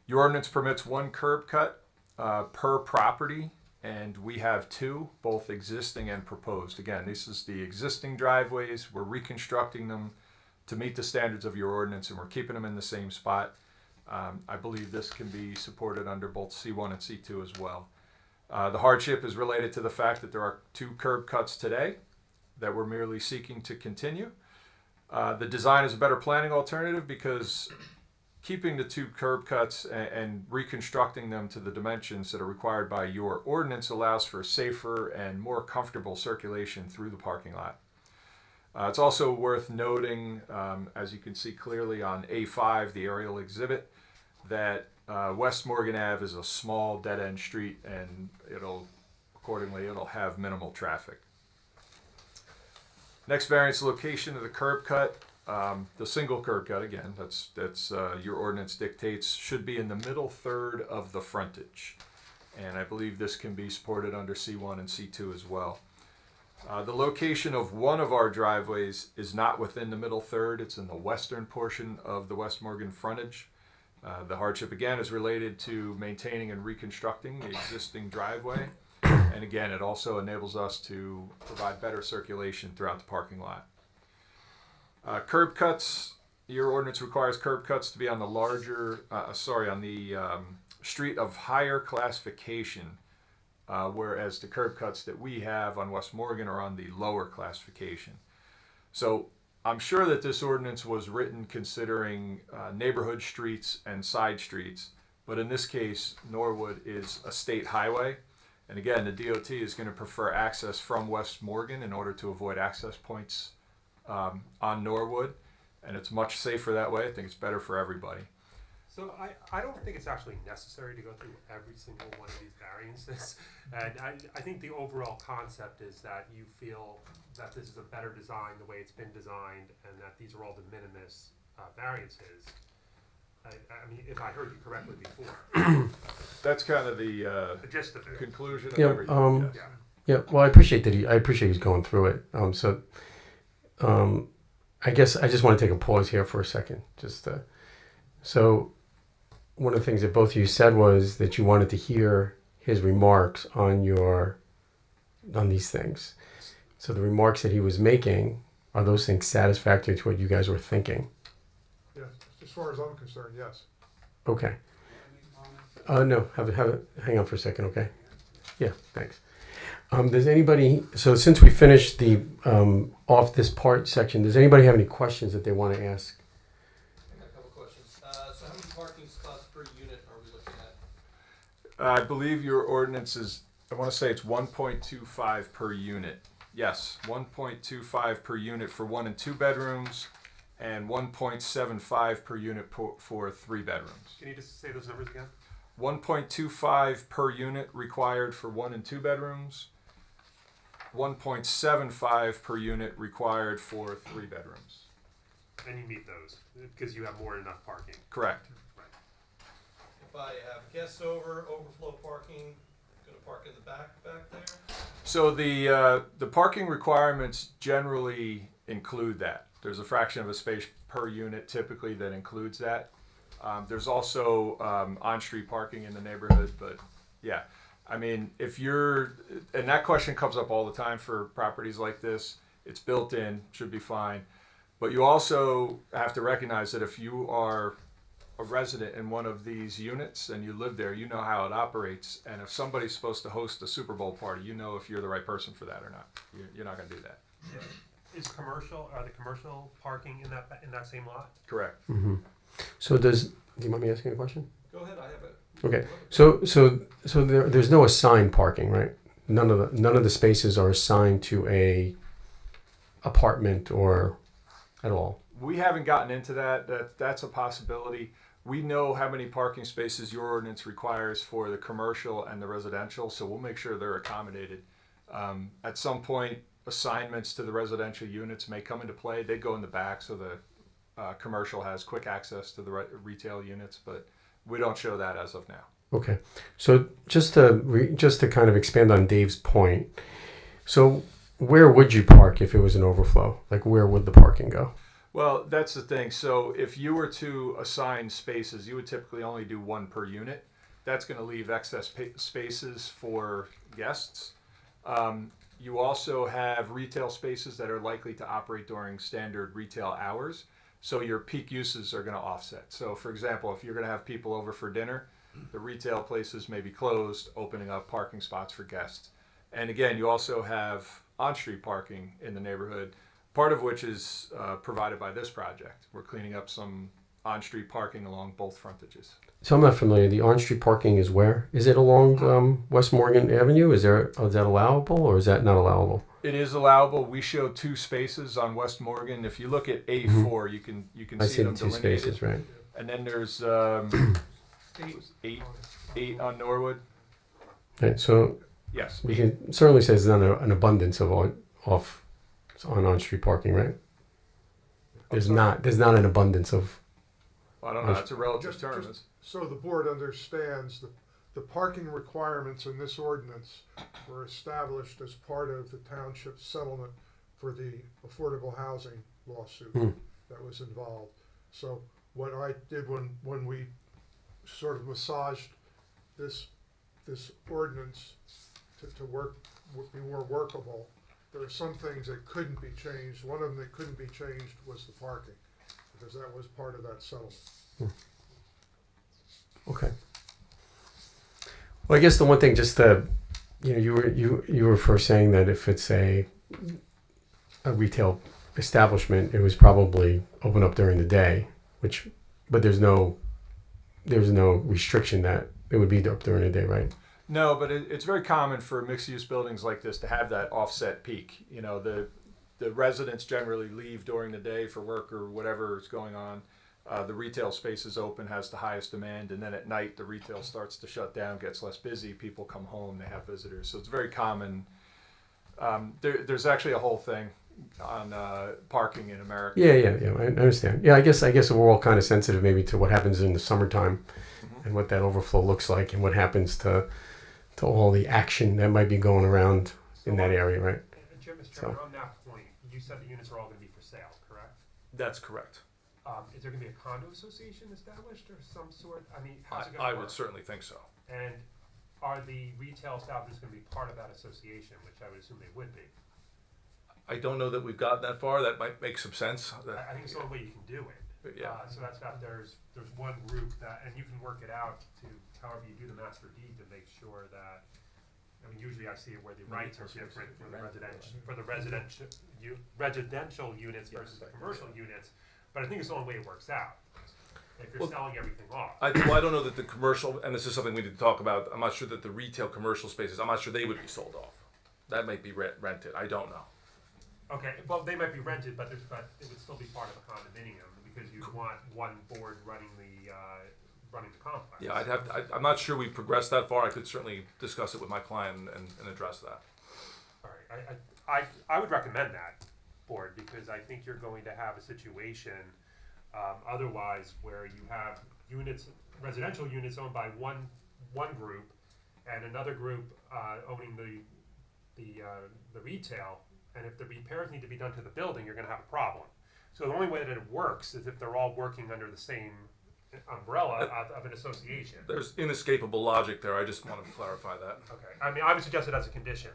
Your ordinance permits one curb cut per property, and we have two, both existing and proposed. Again, this is the existing driveways. We're reconstructing them to meet the standards of your ordinance, and we're keeping them in the same spot. I believe this can be supported under both C1 and C2 as well. The hardship is related to the fact that there are two curb cuts today that we're merely seeking to continue. The design is a better planning alternative because keeping the two curb cuts and reconstructing them to the dimensions that are required by your ordinance allows for safer and more comfortable circulation through the parking lot. It's also worth noting, as you can see clearly on A5, the aerial exhibit, that West Morgan Ave is a small dead-end street, and accordingly it'll have minimal traffic. Next variance, location of the curb cut. The single curb cut, again, that's your ordinance dictates, should be in the middle third of the frontage. And I believe this can be supported under C1 and C2 as well. The location of one of our driveways is not within the middle third. It's in the western portion of the West Morgan frontage. The hardship, again, is related to maintaining and reconstructing the existing driveway. And again, it also enables us to provide better circulation throughout the parking lot. Curb cuts, your ordinance requires curb cuts to be on the street of higher classification, whereas the curb cuts that we have on West Morgan are on the lower classification. So I'm sure that this ordinance was written considering neighborhood streets and side streets, but in this case, Norwood is a state highway. And again, the DOT is going to prefer access from West Morgan in order to avoid access points on Norwood, and it's much safer that way. I think it's better for everybody. So I don't think it's actually necessary to go through every single one of these variances. And I think the overall concept is that you feel that this is a better design the way it's been designed, and that these are all de minimis variances. I mean, if I heard you correctly before. That's kind of the gist of it. conclusion of Yeah, everything. Yes. Yeah, well, I appreciate he's going through it. I guess I just want to take a pause here for a second. So one of the things that both of you said was that you wanted to hear his remarks on these things. So the remarks that he was making, are those things satisfactory to what you guys were thinking? Yeah, as far as I'm concerned, yes. Okay. No, have it. Hang on for a second, okay? Yeah, thanks. Does anybody? So since we finished the off this part section, does anybody have any questions that they want to ask? I got a couple questions. So how many parking spots per unit are we looking at? I believe your ordinance is, I want to say it's 1.25 per unit. Yes, 1.25 per unit for 1 and 2 bedrooms, and 1.75 per unit for 3 bedrooms. Can you just say those numbers again? 1.25 per unit required for 1 and 2 bedrooms. 1.75 per unit required for 3 bedrooms. And you meet those because you have more than enough parking. Correct. If I have guests over, overflow parking, gonna park in the back there? So the parking requirements generally include that. There's a fraction of a space per unit typically that includes that. There's also on-street parking in the neighborhood, but yeah. I mean, and that question comes up all the time for properties like this. It's built in, should be fine. But you also have to recognize that if you are a resident in one of these units and you live there, you know how it operates. And if somebody's supposed to host a Super Bowl party, you know if you're the right person for that or not. You're not going to do that. Are the commercial parking in that same lot? Correct. Mm-hmm. So do you mind me asking a question? Go ahead, I have it. Okay. So there's no assigned parking, right? None of the spaces are assigned to a apartment or at all. We haven't gotten into that. That's a possibility. We know how many parking spaces your ordinance requires for the commercial and the residential, so we'll make sure they're accommodated. At some point, assignments to the residential units may come into play. They go in the back, so the commercial has quick access to the retail units, but we don't show that as of now. Okay. So just to kind of expand on Dave's point, so where would you park if it was an overflow? Like where would the parking go? Well, that's the thing. So if you were to assign spaces, you would typically only do 1 per unit. That's going to leave excess spaces for guests. You also have retail spaces that are likely to operate during standard retail hours. So your peak uses are going to offset. So for example, if you're going to have people over for dinner, the retail places may be closed, opening up parking spots for guests. And again, you also have on-street parking in the neighborhood, part of which is provided by this project. We're cleaning up some on-street parking along both frontages. So I'm not familiar. The on-street parking is where? Is it along West Morgan Avenue? Is that allowable or is that not allowable? It is allowable. We show 2 spaces on West Morgan. If you look at A4, you can see them 2 delineated. spaces, right? And then there's 8 on Norwood. Right. So yes, we can certainly say there's not an abundance of on-street parking, right? There's not an abundance of. I don't know. That's a relative term. Just so the board understands, the parking requirements in this ordinance were established as part of the township settlement for the affordable housing lawsuit that was involved. So what I did when we sort of massaged this ordinance to be more workable, there are some things that couldn't be changed. One of them that couldn't be changed was the parking, because that was part of that settlement. Okay. Well, I guess the one thing, just you were first saying that if it's a retail establishment, it was probably open up during the day, but there's no restriction that it would be up during the day, right? No, but it's very common for mixed-use buildings like this to have that offset peak. the residents generally leave during the day for work or whatever is going on. The retail space is open, has the highest demand, and then at night the retail starts to shut down, gets less busy. People come home, they have visitors, so it's very common. There's actually a whole thing on parking in America. Yeah. I understand. Yeah, I guess we're all kind of sensitive maybe to what happens in the summertime, and what that overflow looks like, and what happens to all the action that might be going around in that area, right? Jim, Mr. Chairman, on that point, you said the units are all going to be for sale, correct? That's correct. Is there going to be a condo association established or some sort? I mean, how's it going to I work? would certainly think so. And are the retail establishments going to be part of that association, which I would assume they would be? I don't know that we've gotten that far. That might make some sense. I think it's the only way you can do it. But yeah. So that's that there's one group that, and you can work it out to however you do the master deed to make sure that. I mean, usually I see it where the rights are different for the residential units versus the commercial units, but I think it's the only way it works out. If you're selling everything off. I don't know that the commercial, and this is something we need to talk about. I'm not sure that the retail commercial spaces. I'm not sure they would be sold off. That might be rented. I don't know. Okay, well, they might be rented, but it would still be part of a condominium because you want one board running the complex. Yeah, I'm not sure we've progressed that far. I could certainly discuss it with my client and address that. All right, I would recommend that board because I think you're going to have a situation otherwise where you have residential units owned by one group and another group owning the retail. And if the repairs need to be done to the building, you're going to have a problem. So the only way that it works is if they're all working under the same umbrella of an association. There's inescapable logic there. I just want to clarify that. Okay. I mean, I would suggest it as a condition,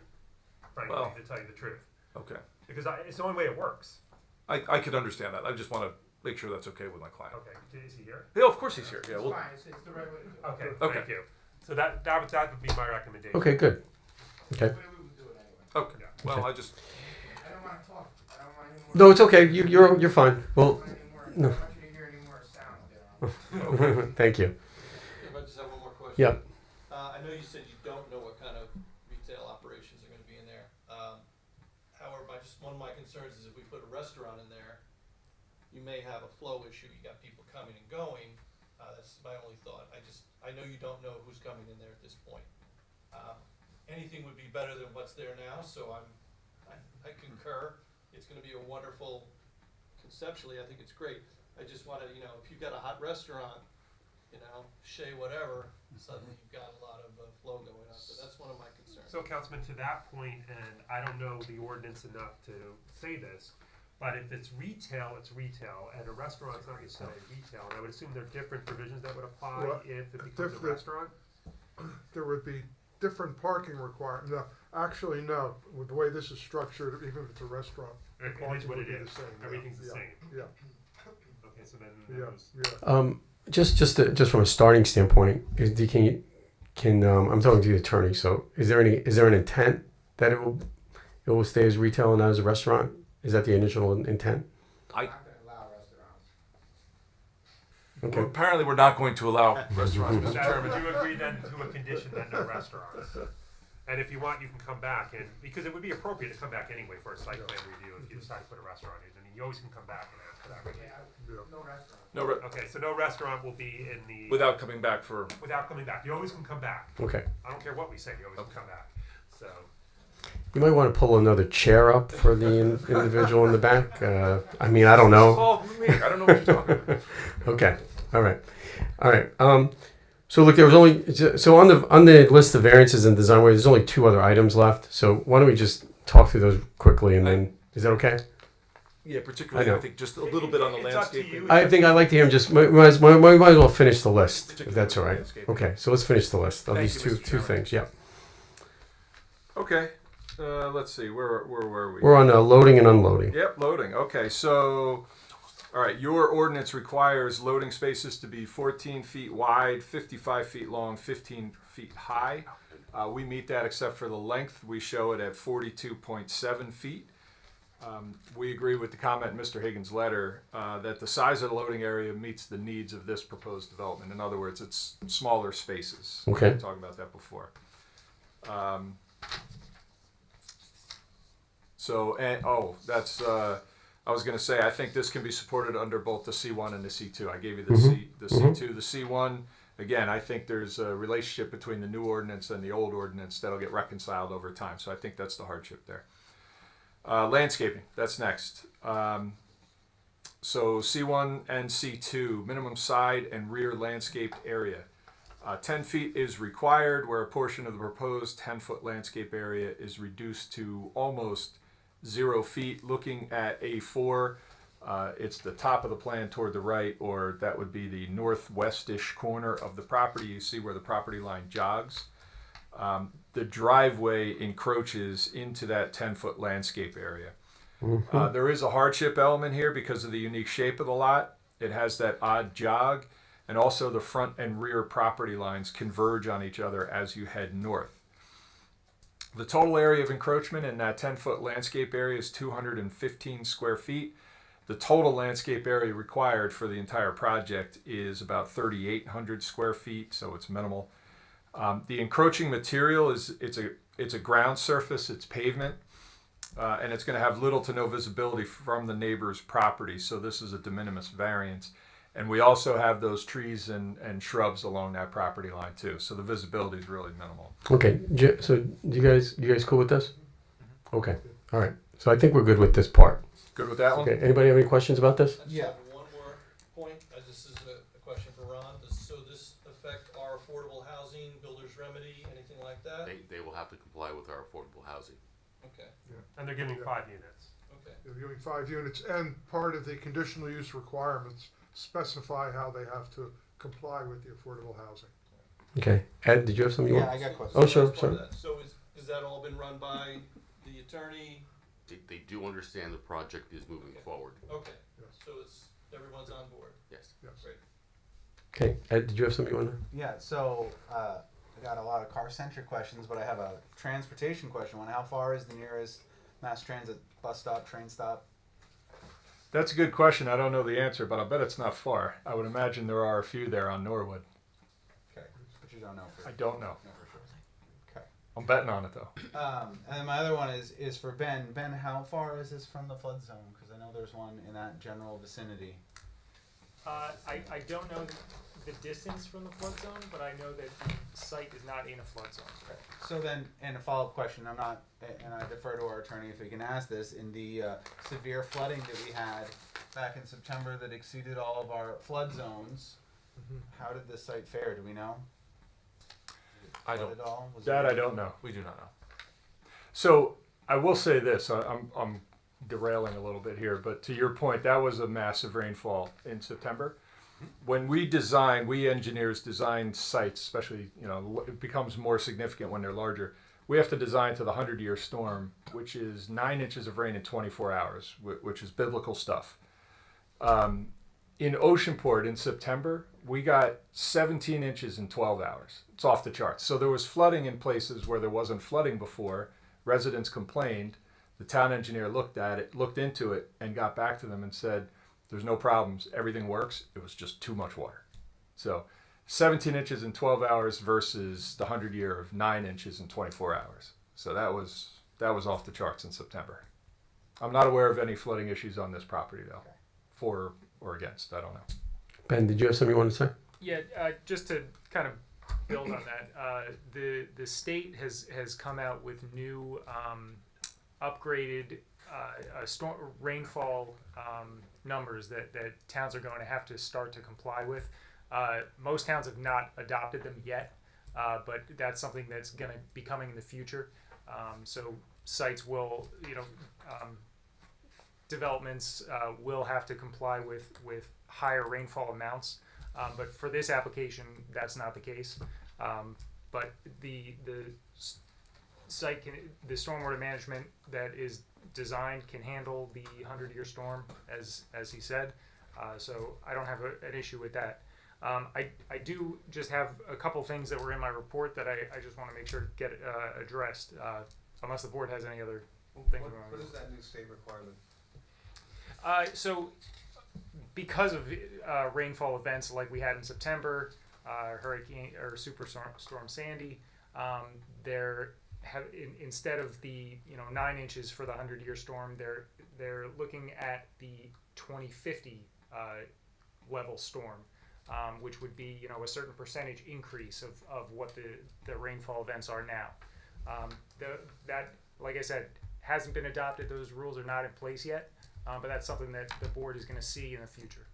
frankly, to tell you the truth. Okay. Because it's the only way it works. I could understand that. I just want to make sure that's okay with my client. Okay. Is he here? Yeah, of course he's here. Yeah. It's Well, fine. It's the right way to do it. Okay. Okay. Thank you. So that would be my recommendation. Okay, good. Okay. The way we would do it anyway. okay. Well, Okay. I just. I don't want to talk. I don't want any more. No, it's okay. You're fine. Well, I don't want any more. no. I don't want you to hear any more sound. You know? Thank you. If I just have one more question. Yeah. I know you said you don't know what kind of retail operations are gonna be in there. However, one of my concerns is if we put a restaurant in there, you may have a flow issue. You got people coming and going. That's my only thought. I know you don't know who's coming in there at this point. Anything would be better than what's there now, so I concur. It's gonna be a wonderful, conceptually, I think it's great. I just wanna, if you've got a hot restaurant, Shea whatever, suddenly you've got a lot of flow going on, so that's one of my concerns. So, Councilman, to that point, and I don't know the ordinance enough to say this, but if it's retail, it's retail, and a restaurant's not necessarily retail, and I would assume there are different provisions that would apply Well, if it becomes a restaurant? There would be different parking requirements. No, actually, no. With the way this is structured, even if it's a restaurant, the It is parking what would it be is. the same. Yeah, Everything's the yeah, same. Yeah, Okay, so then yeah, that was, yeah. Just from a starting standpoint, I'm talking to the attorney. So, is there an intent that it will stay as retail and not as a restaurant? Is that the initial intent? I'm not gonna allow restaurants. Okay. Well, apparently, we're not going to allow restaurants, Mr. Chairman. Would you agree then to a condition that no restaurants? And if you want, you can come back because it would be appropriate to come back anyway for a site plan review if you decide to put a restaurant in. I mean, you always can come back and ask for that. Okay, no restaurants. No, Okay, so no restaurant will be in the. without coming back for. Without coming back. You always can come back. Okay. I don't care what we say, you always can come back. So. You might want to pull another chair up for the individual in the back. I mean, I don't know. Oh, me. I don't know what you're talking about. Okay. All right. So look, there was only on the list of variances and design waivers, there's only 2 other items left. So why don't we just talk through those quickly and then is that okay? Yeah, particularly I think just a little bit on the landscaping. I think I'd like to hear him just might as well finish the list if that's all right. Okay, so let's finish the list of these two things. Yeah. Okay. Let's see. Where were we? We're on loading and unloading. Yep, loading. Okay, so, all right, your ordinance requires loading spaces to be 14 feet wide, 55 feet long, 15 feet high. We meet that except for the length. We show it at 42.7 feet. We agree with the comment in Mr. Higgins' letter that the size of the loading area meets the needs of this proposed development. In other words, it's smaller spaces. Okay. We were talking about that before. So, and, I was going to say, I think this can be supported under both the C1 and the C2. I gave you the C2, the C1. Again, I think there's a relationship between the new ordinance and the old ordinance that'll get reconciled over time. So I think that's the hardship there. Landscaping, that's next. So C1 and C2, minimum side and rear landscaped area. 10 feet is required, where a portion of the proposed 10-foot landscape area is reduced to almost 0 feet. Looking at A4, it's the top of the plan toward the right, or that would be the northwestish corner of the property. You see where the property line jogs. The driveway encroaches into that 10-foot landscape area. There is a hardship element here because of the unique shape of the lot. It has that odd jog, and also the front and rear property lines converge on each other as you head north. The total area of encroachment in that 10-foot landscape area is 215 square feet. The total landscape area required for the entire project is about 3,800 square feet, so it's minimal. The encroaching material it's a ground surface, it's pavement, and it's going to have little to no visibility from the neighbor's property, so this is a de minimis variance. And we also have those trees and shrubs along that property line too, so the visibility is really minimal. Okay, so you guys cool with this? Okay, all right. So I think we're good with this part. Good with that one? Okay, anybody have any questions about this? Yeah. One more point, this is a question for Ron. So this affect our affordable housing, builder's remedy, anything like that? They will have to comply with our affordable housing. Okay. And they're giving 5 units. Okay. They're giving 5 units, and part of the conditional use requirements specify how they have to comply with the affordable housing. Okay, Ed, did you have something you Yeah, want? I got questions. Oh, sure, That's part of sure. that. So is that all been run by the attorney? They do understand the project is moving forward. Okay. Yes. So everyone's on board. Yes. Yes. Great. Okay, Ed, did you have something you want to? Yeah, so I got a lot of car-centric questions, but I have a transportation question. How far is the nearest mass transit bus stop, train stop? That's a good question. I don't know the answer, but I bet it's not far. I would imagine there are a few there on Norwood. Okay, but you don't know for I don't know. No, for sure. Okay. I'm betting on it though. And then my other one is for Ben. Ben, how far is this from the flood zone? Because I know there's one in that general vicinity. I don't know the distance from the flood zone, but I know that the site is not in a flood zone. Okay. So then, and a follow-up question, and I defer to our attorney if we can ask this, in the severe flooding that we had back in September that exceeded all of our flood zones, how did this site fare? Do we know? I don't. Flooded at all? Was That it- I don't know. We do not know. So I will say this, I'm derailing a little bit here, but to your point, that was a massive rainfall in September. When we engineers design sites, especially, it becomes more significant when they're larger. We have to design to the 100-year storm, which is 9 inches of rain in 24 hours, which is biblical stuff. In Oceanport in September, we got 17 inches in 12 hours. It's off the charts. So there was flooding in places where there wasn't flooding before. Residents complained. The town engineer looked into it, and got back to them and said, there's no problems. Everything works. It was just too much water. So 17 inches in 12 hours versus the 100-year of 9 inches in 24 hours. So that was off the charts in September. I'm not aware of any flooding issues on this property, though. Okay. For or against, I don't know. Ben, did you have something you want to say? Yeah, just to kind of build on that, the state has come out with new upgraded rainfall numbers that towns are going to have to start to comply with. Most towns have not adopted them yet, but that's something that's going to be coming in the future. So sites will, developments will have to comply with higher rainfall amounts. But for this application, that's not the case. But the site the stormwater management that is designed can handle the 100-year storm, as he said. So I don't have an issue with that. I do just have a couple things that were in my report that I just want to make sure to get addressed, unless the board has any other things. What is that new state requirement? So because of rainfall events like we had in September, Hurricane or Superstorm Sandy, there instead of the 9 inches for the 100-year storm, they're looking at the 2050 level storm, which would be a certain percentage increase of what the rainfall events are now. That, like I said, hasn't been adopted. Those rules are not in place yet, but that's something that the board is going to see in the future.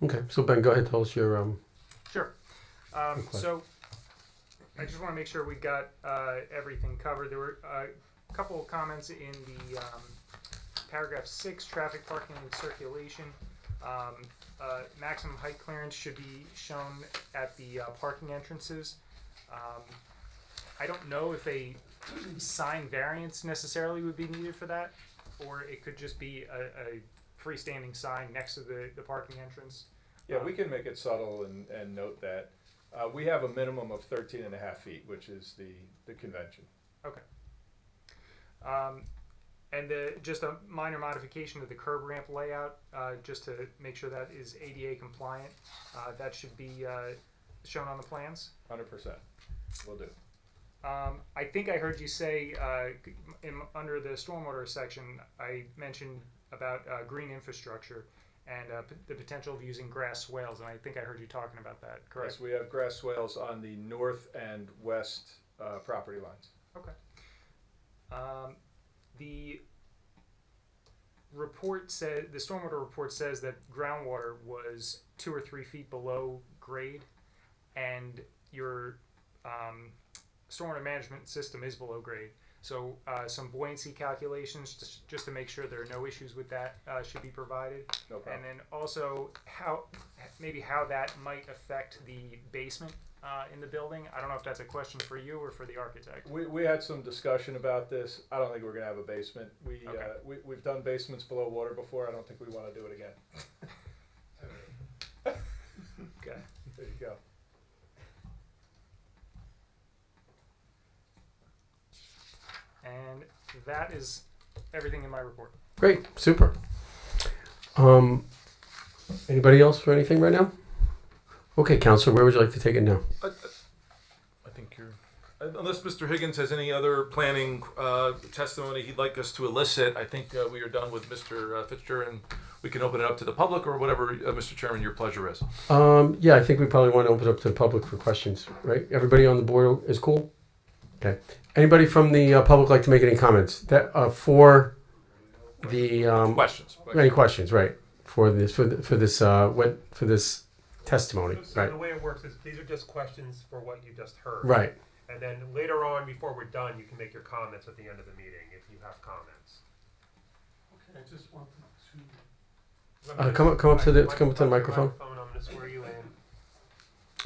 Okay, so Ben, go ahead, tell us your Sure. So I just want to make sure we got everything covered. There were a couple of comments in the paragraph 6, traffic, parking, and circulation. Maximum height clearance should be shown at the parking entrances. I don't know if a sign variance necessarily would be needed for that, or it could just be a freestanding sign next to the parking entrance. Yeah, we can make it subtle and note that. We have a minimum of 13.5 feet, which is the convention. Okay. And just a minor modification of the curb ramp layout, just to make sure that is ADA compliant. That should be shown on the plans. 100%. Will do. I think I heard you say under the stormwater section, I mentioned about green infrastructure and the potential of using grass swales, and I think I heard you talking about that, correct? Yes, we have grass swales on the north and west property lines. Okay. The report said, the stormwater report says that groundwater was 2 or 3 feet below grade, and your stormwater management system is below grade. So some buoyancy calculations just to make sure there are no issues with that should be provided. No problem. And then also how that might affect the basement in the building. I don't know if that's a question for you or for the architect. We had some discussion about this. I don't think we're going to have a basement. We've done basements below water before. I don't think we want to do it again. Okay. There you go. And that is everything in my report. Great, super. Anybody else for anything right now? Okay, Counselor, where would you like to take it now? I think you're. Unless Mr. Higgins has any other planning testimony he'd like us to elicit, I think we are done with Mr. Fitcher, and we can open it up to the public or whatever, Mr. Chairman, your pleasure is. Yeah, I think we probably want to open it up to the public for questions, right? Everybody on the board is cool? Okay. Anybody from the public like to make any comments that for the questions? Any questions, right? For this testimony, So right? the way it works is these are just questions for what you just heard. Right. And then later on, before we're done, you can make your comments at the end of the meeting if you have comments. Okay, I just wanted to. Come up to the microphone. I'm going to swear you in.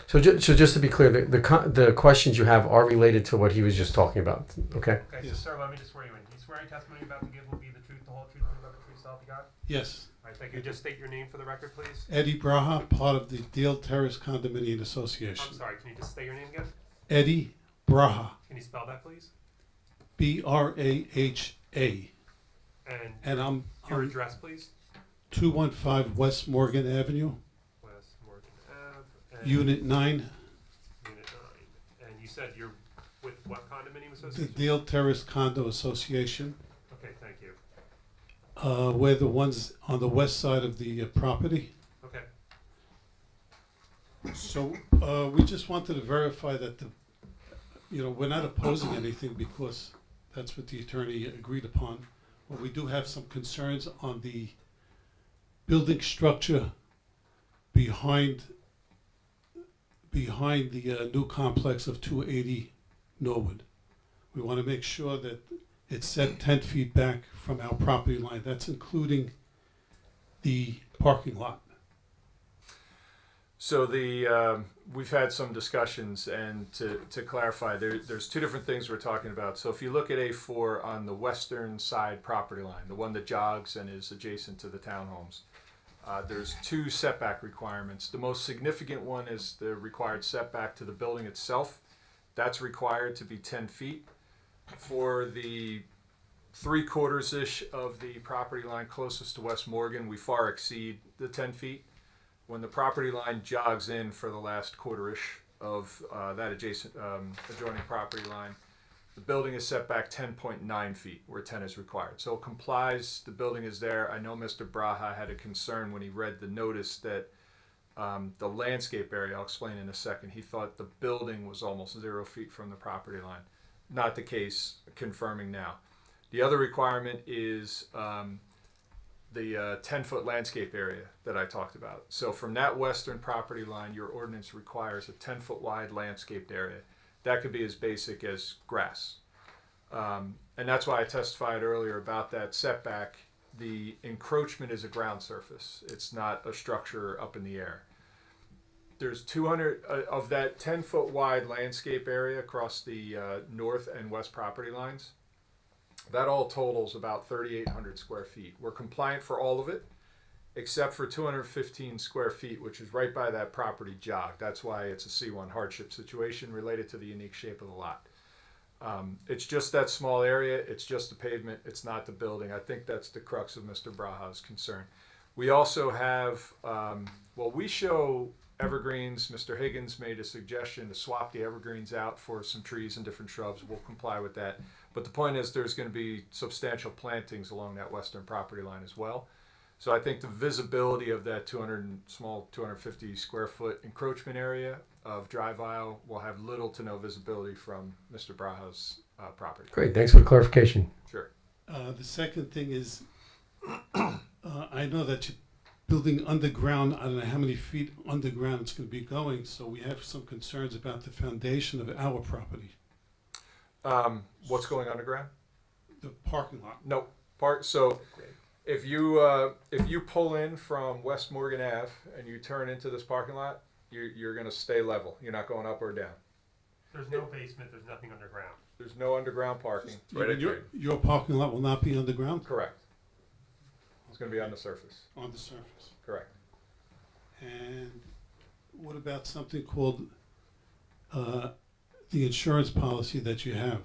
So just to be clear, the questions you have are related to what he was just talking about. Okay. Okay, so sir, let me just swear you in. Do you swear any testimony you're about to give will be the truth, the whole truth, and nothing but the truth, so help you God? Yes. All right, thank you. Just state your name for the record, please. Eddie Braha, part of the Deal Terrace Condominium Association. I'm sorry, can you just state your name again? Eddie Braha, Can you spell that, please? B-R-A-H-A. And I'm your address, please? 215 West Morgan Avenue, West Morgan Ave. Unit 9, Unit 9. And you said you're with what condominium the association? Deal Terrace Condo Association. Okay, thank you. We're the ones on the west side of the property. Okay. So we just wanted to verify that we're not opposing anything because that's what the attorney agreed upon. But we do have some concerns on the building structure behind the new complex of 280 Norwood. We want to make sure that it's set 10 feet back from our property line. That's including the parking lot. So we've had some discussions, and to clarify, there's two different things we're talking about. So if you look at A4 on the western side property line, the one that jogs and is adjacent to the townhomes, there's two setback requirements. The most significant one is the required setback to the building itself. That's required to be 10 feet. For the 3/4-ish of the property line closest to West Morgan, we far exceed the 10 feet. When the property line jogs in for the last quarter-ish of that adjacent adjoining property line, The building is set back 10.9 feet where 10 is required. So it complies, the building is there. I know Mr. Braha had a concern when he read the notice that the landscape area, I'll explain in a second, he thought the building was almost 0 feet from the property line. Not the case, confirming now. The other requirement is the 10-foot landscape area that I talked about. So from that western property line, your ordinance requires a 10-foot wide landscaped area. That could be as basic as grass. And that's why I testified earlier about that setback. The encroachment is a ground surface. It's not a structure up in the air. There's 200 of that 10-foot wide landscape area across the north and west property lines. That all totals about 3,800 square feet. We're compliant for all of it, except for 215 square feet, which is right by that property jog. That's why it's a C1 hardship situation related to the unique shape of the lot. It's just that small area. It's just the pavement. It's not the building. I think that's the crux of Mr. Braha's concern. We also have, we show evergreens. Mr. Higgins made a suggestion to swap the evergreens out for some trees and different shrubs. We'll comply with that. But the point is there's going to be substantial plantings along that western property line as well. So I think the visibility of that 250 square foot encroachment area of drive aisle will have little to no visibility from Mr. Braha's property. Great, thanks for the clarification. Sure. The second thing is, I know that you're building underground. I don't know how many feet underground it's going to be going, so we have some concerns about the foundation of our property. What's going underground? The parking lot. No. So if you pull in from West Morgan Ave and you turn into this parking lot, you're going to stay level. You're not going up or down. There's no basement. There's nothing underground. There's no underground parking. Your parking lot will not be underground? Correct. It's going to be on the surface. On the surface. Correct. And what about something called the insurance policy that you have?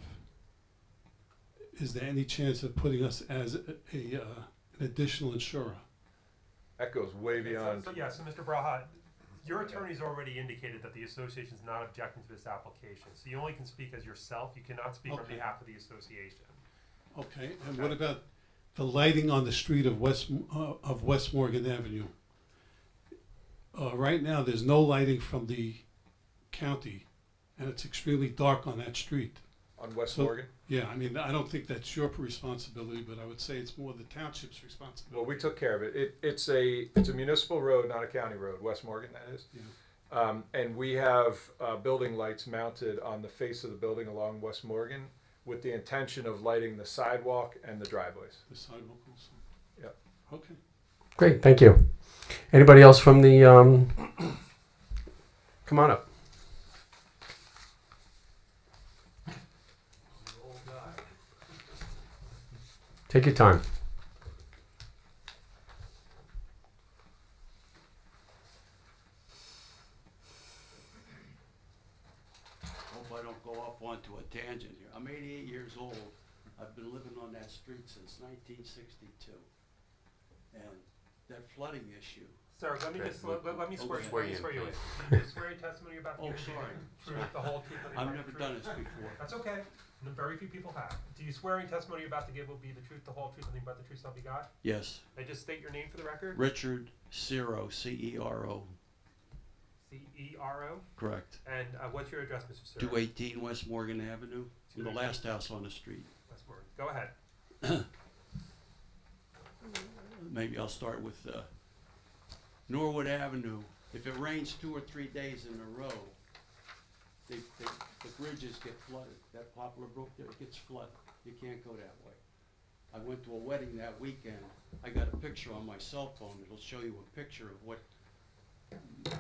Is there any chance of putting us as an additional insurer? That goes way beyond. So Mr. Braha, your attorney's already indicated that the association is not objecting to this application. So you only can speak as yourself. You cannot speak on behalf of the association. Okay. And what about the lighting on the street of West Morgan Avenue? Right now, there's no lighting from the county, and it's extremely dark on that street. On West Morgan? Yeah, I mean, I don't think that's your responsibility, but I would say it's more the township's responsibility. Well, we took care of it. It's a municipal road, not a county road. West Morgan, that is. Yeah. And we have building lights mounted on the face of the building along West Morgan with the intention of lighting the sidewalk and the driveways. The sidewalk also? Yep. Okay. Great, thank you. Anybody else from the, come on up. Take your time. Hope I don't go off onto a tangent here. I'm 88 years old. I've been living on that street since 1962. And that flooding issue. Sir, let me just let me swear you in. You swear in testimony about the truth, the whole truth. I've never done this before. That's okay. Very few people have. Do you swear in testimony you're about to give will be the truth, the whole truth, nothing but the truth, so help you God? Yes. May I just state your name for the record? Richard Cero, C-E-R-O. C-E-R-O? Correct. And what's your address, Mr. Cero? 218 West Morgan Avenue, the last house on the street. West Morgan. Go ahead. Maybe I'll start with Norwood Avenue. If it rains 2 or 3 days in a row, the bridges get flooded. That Poplar Brook there gets flooded. You can't go that way. I went to a wedding that weekend. I got a picture on my cell phone. It'll show you a picture of what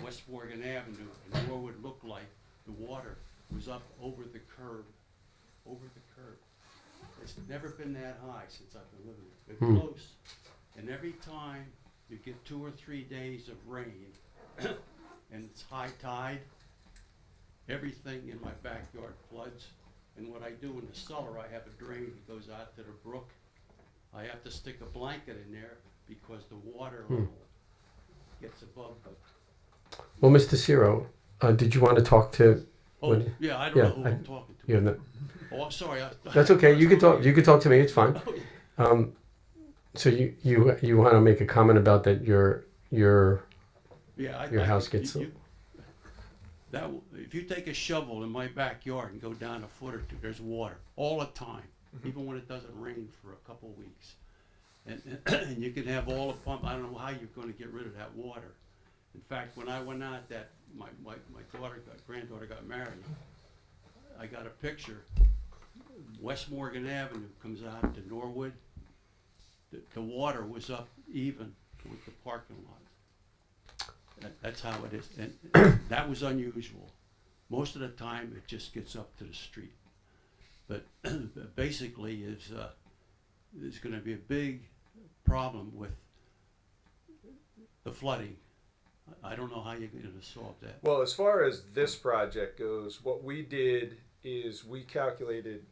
West Morgan Avenue and Norwood looked like. The water was up over the curb. Over the curb. It's never been that high since I've been living there. It's close. And every time you get 2 or 3 days of rain and it's high tide, everything in my backyard floods. And what I do in the cellar, I have a drain that goes out to the brook. I have to stick a blanket in there because the water level gets above the... Well, Mr. Cero, did you want to talk to Oh, What- yeah, I don't know who I'm talking to. You have no, Oh, I'm sorry. that's okay. You can talk. You can talk to me. It's fine. Oh, yeah. So you want to make a comment about that your Yeah, your house gets if you take a shovel in my backyard and go down a foot or two, there's water all the time, even when it doesn't rain for a couple of weeks. And you can have all the pump. I don't know how you're going to get rid of that water. In fact, when I went out that my granddaughter got married, I got a picture. West Morgan Avenue comes out to Norwood. The water was up even with the parking lot. That's how it is, and that was unusual. Most of the time, it just gets up to the street. But basically, there's going to be a big problem with the flooding. I don't know how you're going to solve that. Well, as far as this project goes, what we did is we calculated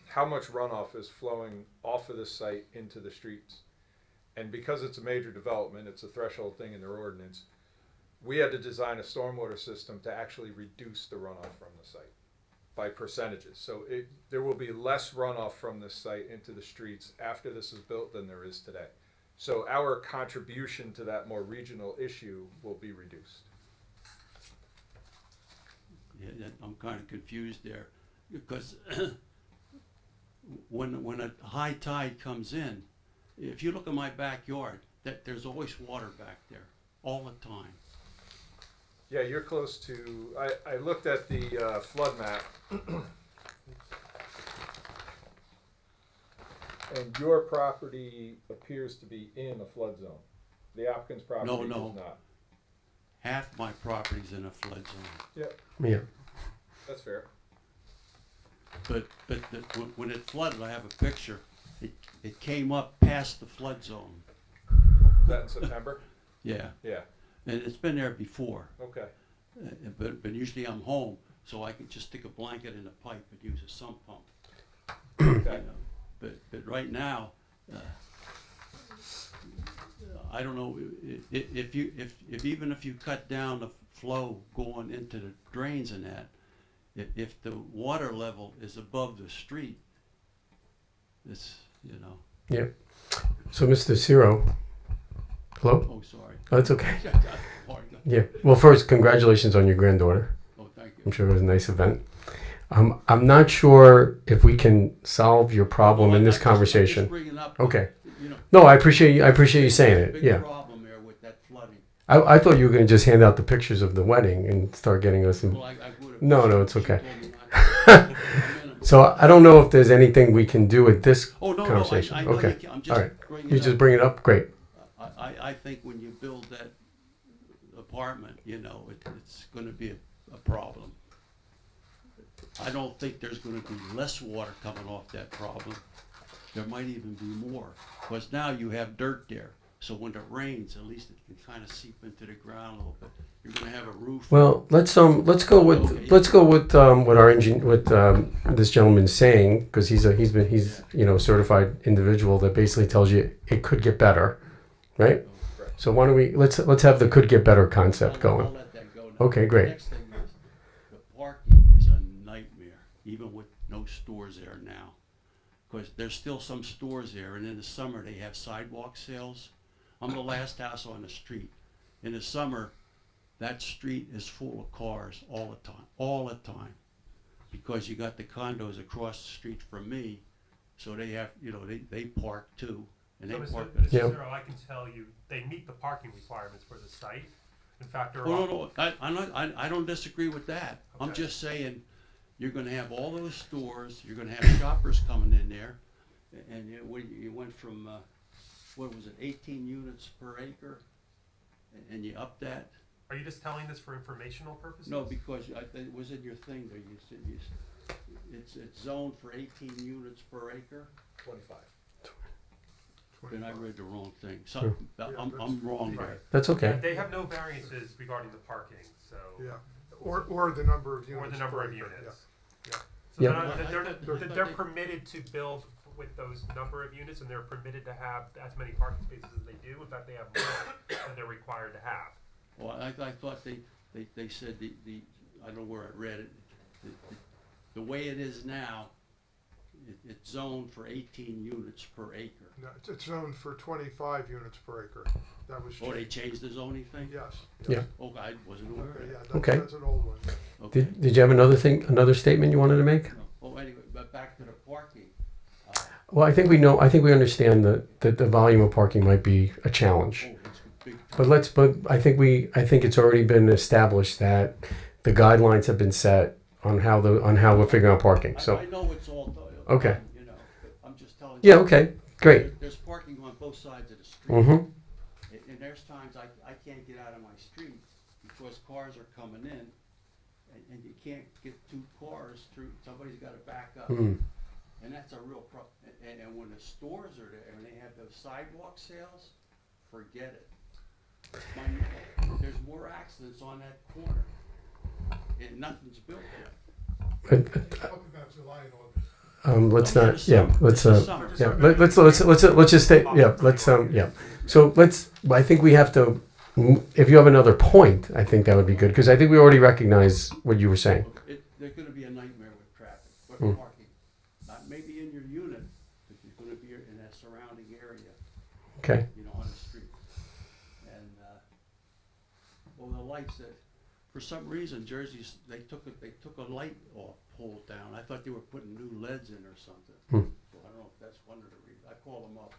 how much runoff is flowing off of the site into the streets. And because it's a major development, it's a threshold thing in their ordinance, we had to design a stormwater system to actually reduce the runoff from the site by percentages. So there will be less runoff from this site into the streets after this is built than there is today. So our contribution to that more regional issue will be reduced. Yeah, I'm kind of confused there, because when a high tide comes in, if you look at my backyard, there's always water back there all the time. Yeah, you're close to, I looked at the flood map. And your property appears to be in a flood zone. The applicant's property No. is not. Half my property's in a flood zone. Yep, yeah. that's fair. But when it flooded, I have a picture. It came up past the flood zone. Is that in September? Yeah. Yeah. And it's been there before. Okay. But usually I'm home, so I can just stick a blanket in a pipe and use a sump pump. Okay. You know, but right now, I don't know if even if you cut down the flow going into the drains and that, if the water level is above the street, it's, you know. Yeah. So Mr. Ciro, hello? Oh, sorry. Oh, that's okay. Pardon. Yeah. Well, first, congratulations on your granddaughter. Oh, thank you. I'm sure it was a nice event. I'm not sure if we can solve your problem in this conversation. Okay. You know, No, I appreciate you. I appreciate you saying it. big Yeah. problem there with that flooding. I thought you were going to just hand out the pictures of the wedding and start getting us some. Well, I would've- No, it's she okay. told me not to. So I don't know if there's anything we can do with this Oh, no, conversation. I know Okay. you can. I'm All just right. bringing You it just up. bring it up. Great. I think when you build that apartment, you know, it's going to be a problem. I don't think there's going to be less water coming off that problem. There might even be more, because now you have dirt there. So when it rains, at least it can kind of seep into the ground a little bit. You're going to have a roof. Well, let's go with what our this gentleman's saying, because he's certified individual that basically tells you it could get better, right? So why don't we let's have the could get better concept going. I'll let that go now. Okay, great. The next thing is, the parking is a nightmare, even with no stores there now. Because there's still some stores there, and in the summer they have sidewalk sales. I'm the last house on the street. In the summer, that street is full of cars all the time. Because you got the condos across the street from me, so they have, they park too. And So they Mr. park. Mr. Ciro, I can tell you, they meet the parking requirements for the site. In fact, there are. Oh, no, I don't disagree with that. I'm Okay. just saying, you're gonna have all those stores, you're gonna have shoppers coming in there, and you went from, what was it, 18 units per acre, and you upped that? Are you just telling this for informational purposes? No, because it was in your thing there, you said, it's zoned for 18 units per acre? 25. Then I read the wrong thing, so, I'm wrong there. That's okay. Yeah, they have no variances regarding the parking, so. Yeah, or the number of units. Or the number per of acre, units. yeah. Yeah. So Yeah. they're permitted to build with those number of units, and they're permitted to have as many parking spaces as they do. In fact, they have more than they're required to have. Well, I thought they said I don't know where I read it, the way it is now, it's zoned for 18 units per acre. No, it's zoned for 25 units per acre. That was Oh, they changed. changed the zoning thing? Yes. Yeah. Oh, I wasn't aware of Okay, yeah, that. that's, Okay. that's an old one. Okay. Did you have another statement you wanted to make? Oh, anyway, but back to the parking. Well, I think we understand that the volume of parking might be a challenge. Oh, it's a big. But I think it's already been established that the guidelines have been set on how we're figuring out parking. So I know it's all done, okay. you know, but I'm just telling Yeah, you. okay. Great. There's parking on both sides of the street. Mm-hmm. And there's times I can't get out of my street because cars are coming in and you can't get two cars through, somebody's gotta back up. Mm. And that's a real problem. And when the stores are there, and they have those sidewalk sales, forget it. There's more accidents on that corner, and nothing's built yet. Talk about July and August. Let's Oh, yeah, not. the Yeah, summer. let's. It's the summer. Yeah, let's just stay. Yeah, let's. Yeah. So let's. I think we have to. If you have another point, I think that would be good because I think we already recognize what you were saying. There's gonna be a nightmare with traffic, but Mm. parking. Not maybe in your unit, but there's gonna be in that surrounding area. Okay. You know, on the street. And, well, the lights that, for some reason, Jersey's, they took a light off, pole down. I thought they were putting new LEDs in or something. Hmm. So I don't know if that's one of the reasons. I called them up.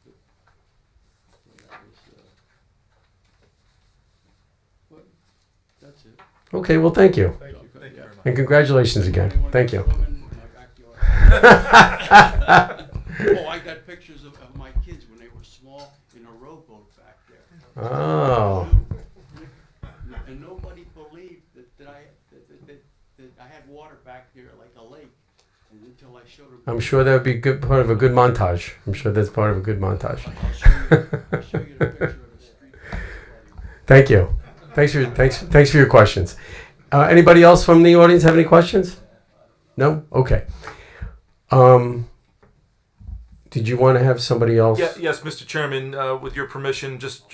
But that was, but that's it. Okay. Well, thank you. Thank you. Thank you very much. And congratulations again. Thank you. Oh, I got pictures of my kids when they were small in a rowboat back there. Oh. And nobody believed that I had water back there like a lake, and until I showed them. I'm sure that would be good part of a good montage. I'm sure that's part of a good montage. I'll show you the picture of the street. Thank you. Thanks for your questions. Anybody else from the audience have any questions? No? Okay. Did you want to have somebody else? Yes, Mr. Chairman, with your permission, just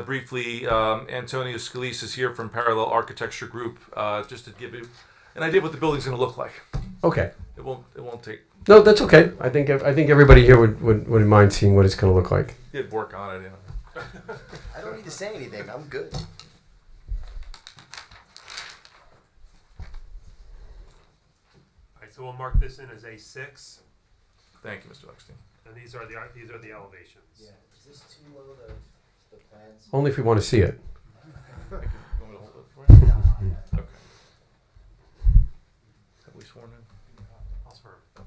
briefly, Antonio Scalise is here from Parallel Architecture Group, just to give you an idea of what the building's going to look like. Okay. It won't take. No, that's okay. I think everybody here wouldn't mind seeing what it's going to look like. Did work on it, you know. I don't need to say anything. I'm good. Alright, so we'll mark this in as A6, Thank you, Mr. Eckstein. and these are the elevations. Yeah. Is this too low, the plans? Only if we want to see it. Want me to hold it for you? Okay. Have we sworn in? I'll swear. Okay.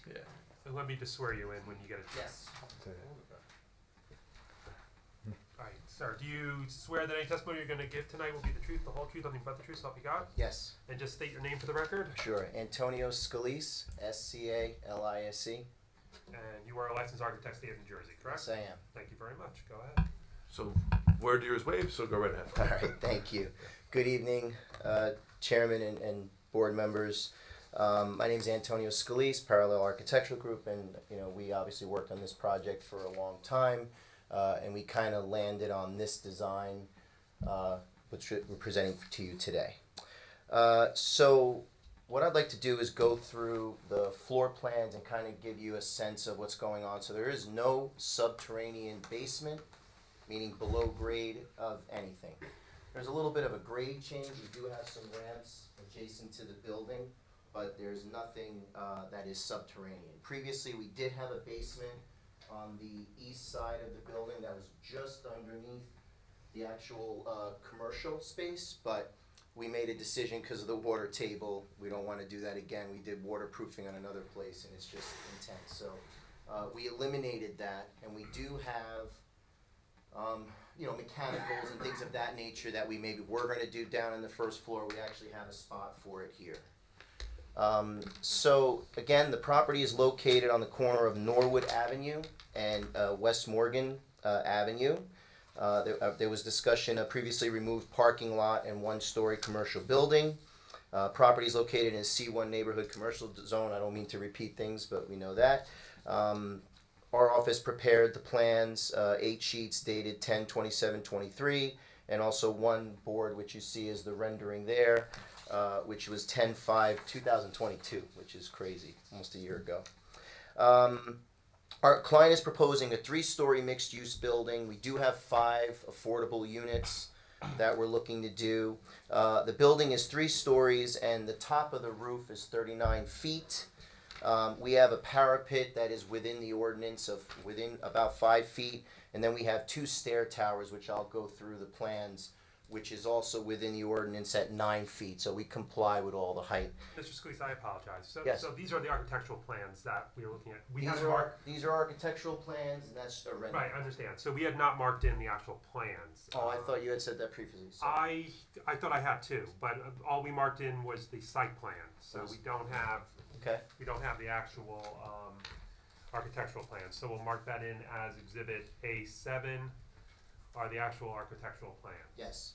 Yeah. And let me just swear you in when you get a chance. Yes. Alright, sir, do you swear that any testimony you're going to give tonight will be the truth, the whole truth, nothing but the truth, so help you God? Yes. And just state your name for the record. Sure. Antonio Scalise, Scalise. And you are a licensed architect, state of New Jersey, correct? Yes, I am. Thank you very much. Go ahead. So, word to yours wave, so go right ahead. All right, thank you. Good evening, Chairman and board members. My name is Antonio Scalise, Parallel Architectural Group, and we obviously worked on this project for a long time, and we kind of landed on this design, which we're presenting to you today. So what I'd like to do is go through the floor plans and kind of give you a sense of what's going on. So there is no subterranean basement, meaning below grade of anything. There's a little bit of a grade change. We do have some ramps adjacent to the building, but there's nothing that is subterranean. Previously, we did have a basement on the east side of the building that was just underneath the actual commercial space, but we made a decision because of the water table. We don't want to do that again. We did waterproofing on another place, and it's just intense. So we eliminated that, and we do have mechanicals and things of that nature that we maybe were going to do down in the first floor. We actually have a spot for it here. So again, the property is located on the corner of Norwood Avenue and West Morgan Avenue. There was discussion of previously removed parking lot and one-story commercial building. Property is located in a C1 neighborhood commercial zone. I don't mean to repeat things, but we know that. Our office prepared the plans, 8 sheets dated 10/27/23, and also one board which you see is the rendering there, which was 10/5/2022, which is crazy, almost a year ago. Our client is proposing a 3-story mixed-use building. We do have 5 affordable units that we're looking to do. The building is 3 stories, and the top of the roof is 39 feet. We have a parapet that is within the ordinance of within about 5 feet, and then we have 2 stair towers, which I'll go through the plans, which is also within the ordinance at 9 feet, so we comply with all the height. Mr. Scalise, I apologize. So, Yes. so these are the architectural plans that we are looking at. We These have are, marked. these are architectural plans, and that's a rendering. Right, I understand. So we had not marked in the actual plans. Oh, I thought you had said that previously. I thought I had too, but all we marked in was the site plan. So we don't have. Okay. We don't have the actual architectural plans. So we'll mark that in as Exhibit A7, are the actual architectural plans. Yes,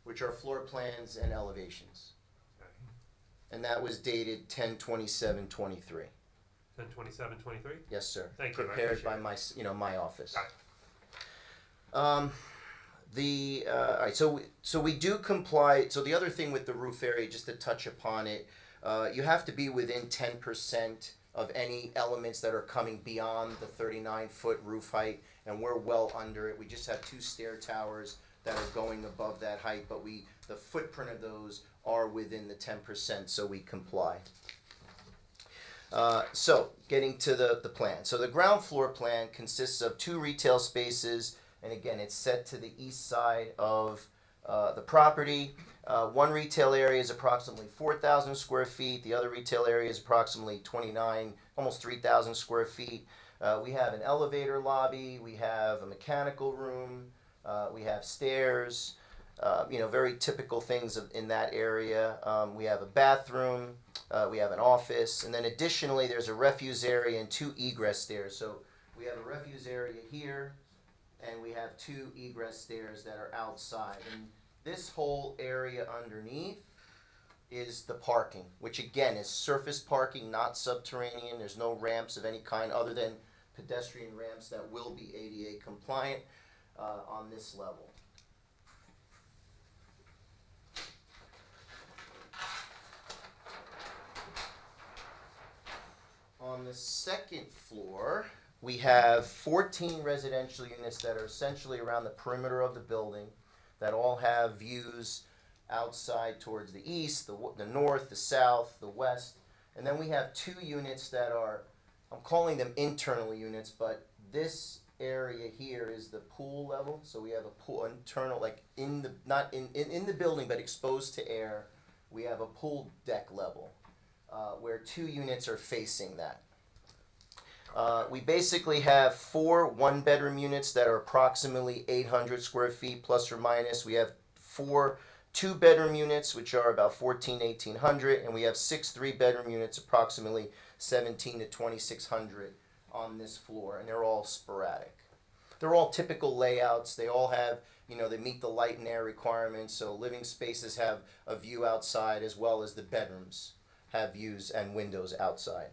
which are floor plans and elevations. Okay. And that was dated 10/27/23. 10/27/23. Yes, sir. Thank you. I Prepared by appreciate my office. Got it. All right, so we do comply. So the other thing with the roof area, just to touch upon it, you have to be within 10% of any elements that are coming beyond the 39-foot roof height, and we're well under it. We just have 2 stair towers that are going above that height, but the footprint of those are within the 10%, so we comply. So getting to the plan. So the ground floor plan consists of 2 retail spaces, and again, it's set to the east side of the property. One retail area is approximately 4,000 square feet. The other retail area is approximately 29, almost 3,000 square feet. We have an elevator lobby. We have a mechanical room. We have stairs. Very typical things in that area. We have a bathroom. We have an office. And then additionally, there's a refuse area and 2 egress stairs. So we have a refuse area here, and we have 2 egress stairs that are outside. And this whole area underneath is the parking, which again is surface parking, not subterranean. There's no ramps of any kind other than pedestrian ramps that will be ADA compliant on this level. On the second floor, we have 14 residential units that are essentially around the perimeter of the building that all have views outside towards the east, the north, the south, the west. And then we have 2 units that are, I'm calling them internal units, but this area here is the pool level. So we have a pool internal, like not in the building, but exposed to air. We have a pool deck level where 2 units are facing that. We basically have 4 1-bedroom units that are approximately 800 square feet plus or minus. We have 4 2-bedroom units, which are about 1,800, and we have 6 3-bedroom units, approximately 1,700 to 2,600 on this floor, and they're all sporadic. They're all typical layouts. They all have, they meet the light and air requirements, so living spaces have a view outside as well as the bedrooms have views and windows outside.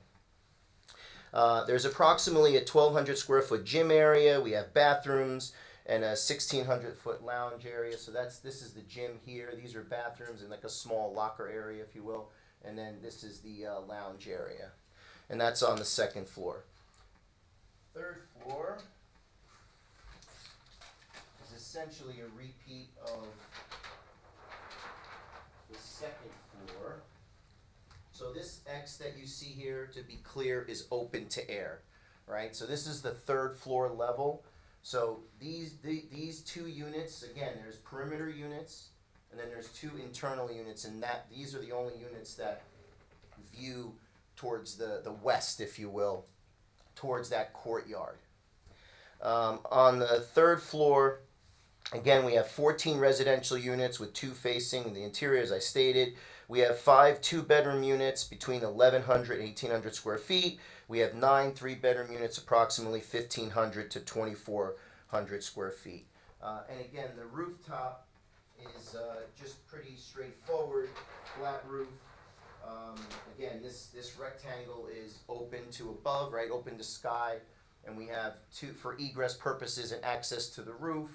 There's approximately a 1,200 square foot gym area. We have bathrooms and a 1,600 foot lounge area. So this is the gym here. These are bathrooms and like a small locker area, if you will. And then this is the lounge area. And that's on the second floor. Third floor is essentially a repeat of the second floor. So this X that you see here, to be clear, is open to air, right? So this is the 3rd floor level. So these 2 units, again, there's perimeter units, and then there's 2 internal units, and these are the only units that view towards the west, if you will, towards that courtyard. On the 3rd floor, again, we have 14 residential units with 2 facing the interior, as I stated. We have 5 2-bedroom units between 1,100 and 1,800 square feet. We have 9 3-bedroom units, approximately 1,500 to 2,400 square feet. And again, the rooftop is just pretty straightforward. flat roof. Again, this rectangle is open to above, right, open to sky, and we have two, for egress purposes and access to the roof,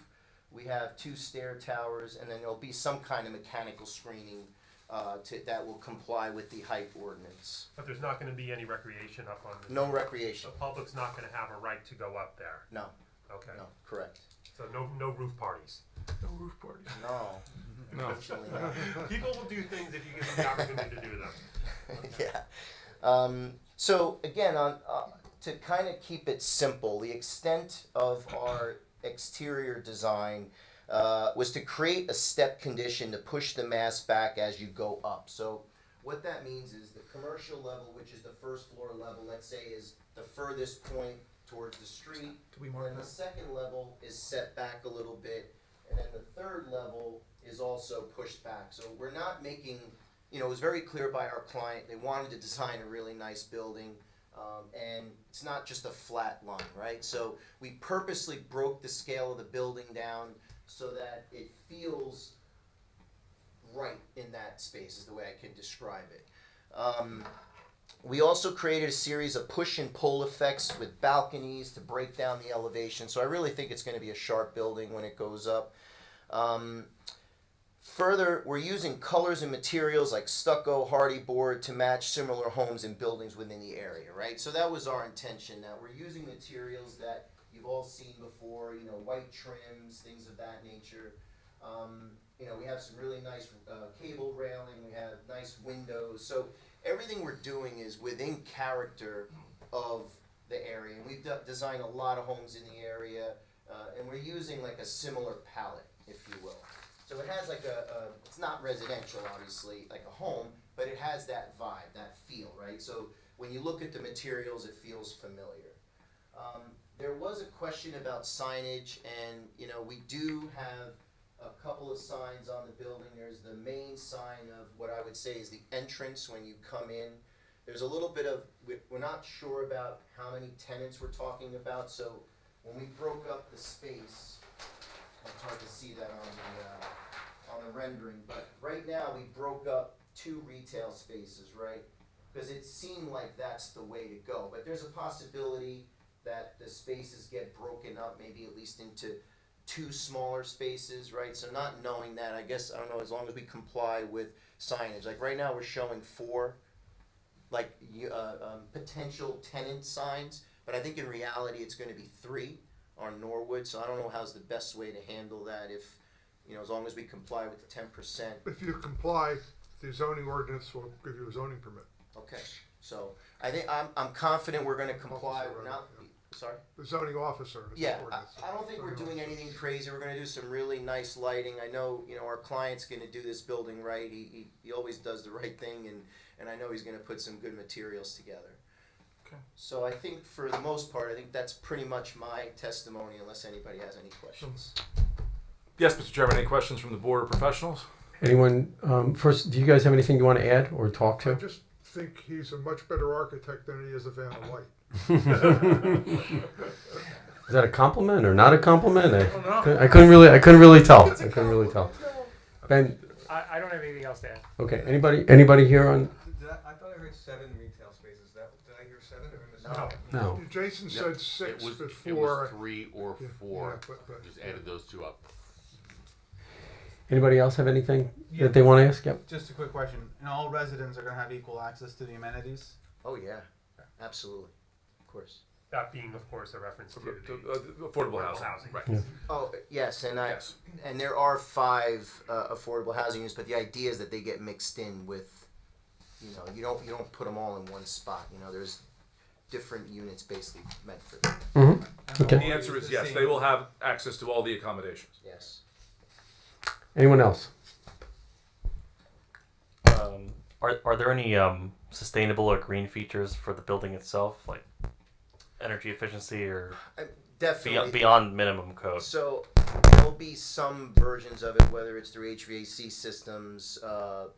we have 2 stair towers, and then there'll be some kind of mechanical screening that will comply with the height ordinance. But there's not gonna be any recreation up on this? No recreation. The public's not gonna have a right to go up there? No. Okay. No, correct. So no roof parties? No roof parties. No. No. Unfortunately not. People will do things if you give them the opportunity to do them. Yeah. So again, to kind of keep it simple, the extent of our exterior design was to create a step condition to push the mass back as you go up. So what that means is the commercial level, which is the first floor level, let's say, is the furthest point towards the street. And the second level is set back a little bit, and then the third level is also pushed back. So we're not making, it was very clear by our client, they wanted to design a really nice building, and it's not just a flat line, right? So we purposely broke the scale of the building down so that it feels right in that space, is the way I can describe it. We also created a series of push and pull effects with balconies to break down the elevation. So I really think it's going to be a sharp building when it goes up. Further, we're using colors and materials like stucco, hardy board to match similar homes and buildings within the area, right? So that was our intention. Now we're using materials that you've all seen before, white trims, things of that nature. We have some really nice cable railing, we have nice windows. So everything we're doing is within character of the area. And we've designed a lot of homes in the area, and we're using like a similar palette, if you will. So it has like it's not residential, obviously, like a home, but it has that vibe, that feel, right? So when you look at the materials, it feels familiar. There was a question about signage, and we do have a couple of signs on the building. There's the main sign of what I would say is the entrance when you come in. There's a little bit of, we're not sure about how many tenants we're talking about, so when we broke up the space, it's hard to see that on the rendering, but right now we broke up 2 retail spaces, right? Because it seemed like that's the way to go, but there's a possibility that the spaces get broken up, maybe at least into 2 smaller spaces, right? So not knowing that, I guess, I don't know, as long as we comply with signage. Like right now we're showing 4 potential tenant signs, but I think in reality it's going to be 3 on Norwood, so I don't know how's the best way to handle that if, as long as we comply with the 10%. If you comply, the zoning ordinance will give you a zoning permit. Okay, so I think I'm confident we're going to comply. We're not, sorry? The zoning officer. Yeah, I don't think we're doing anything crazy. We're going to do some really nice lighting. I know, our client's going to do this building right. He always does the right thing, and I know he's going to put some good materials together. Okay. So I think for the most part, I think that's pretty much my testimony, unless anybody has any questions. Yes, Mr. Chairman, any questions from the board or professionals? Anyone, first, do you guys have anything you want to add or talk I to? just think he's a much better architect than he is a Vanna White. Is that a compliment or not a compliment? I couldn't really tell. Ben, I don't have anything else to add. okay. Anybody here on? I thought I heard 7 retail spaces. Did I hear 7 or missed? No. Jason said 6 It was before. 3 or 4. Yeah, but Just added those 2 up. Anybody else have anything that they want to ask? Yep. Just a quick question. And all residents are going to have equal access to the amenities? Oh yeah, absolutely, of course. That being, of course, a reference to the affordable housing. Right. Yeah. Oh yes, and there are 5 affordable housing units, but the idea is that they get mixed in with, you don't put them all in one spot. There's different units basically meant for them. Mm-hmm. Okay. The answer is yes. They will have access to all the accommodations. Yes. Anyone else? Are there any sustainable or green features for the building itself, like energy efficiency or Definitely beyond minimum code? So there'll be some versions of it, whether it's through HVAC systems,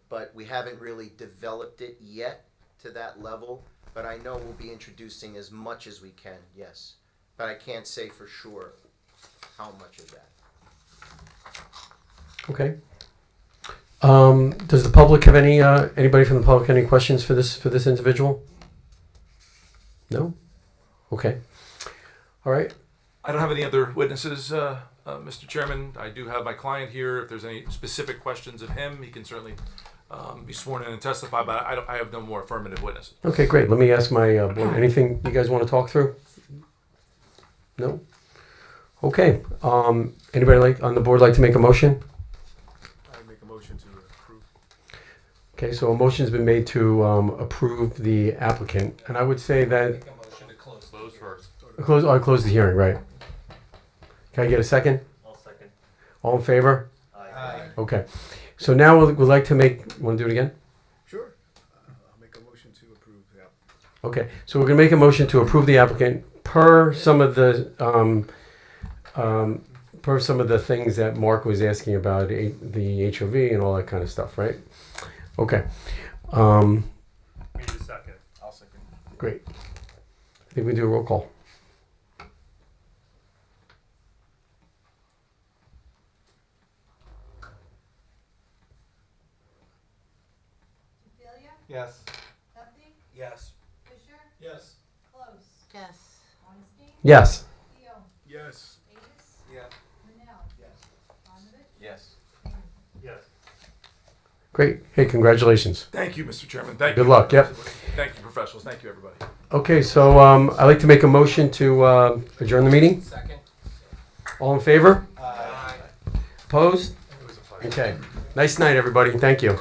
but we haven't really developed it yet to that level. But I know we'll be introducing as much as we can, yes. But I can't say for sure how much of that. Okay. Does the public have anybody from the public have any questions for this individual? No? Okay. All right. I don't have any other witnesses, Mr. Chairman. I do have my client here. If there's any specific questions of him, he can certainly be sworn in and testify, but I have no more affirmative witnesses. Okay, great. Let me ask my board. Anything you guys want to talk through? No? Okay. Anybody on the board like to make a motion? I make a motion to approve. Okay, so a motion's been made to approve the applicant, and I would say that Make a motion to close. Close first. I close the hearing, right? Can I get a second? I'll second. All in favor? Aye. Okay. So now we'd like to make. Want to do it again? Sure. I'll make a motion to approve the app. Okay. So we're going to make a motion to approve the applicant per some of the things that Mark was asking about the HOV and all that kind of stuff, right? Okay. We need a second. I'll second. Great. I think we do a roll call. Yes. Yes. Yes. Yes. Yes. Yes. Yes. Yes. Great. Hey, congratulations. Thank you, Mr. Chairman. Thank Good you. luck. Yep. Thank you, professionals. Thank you, everybody. Okay, so I'd like to make a motion to adjourn the meeting. Second. All in favor? Aye. Opposed? Okay. Nice night, everybody. Thank you.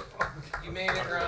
You made it right.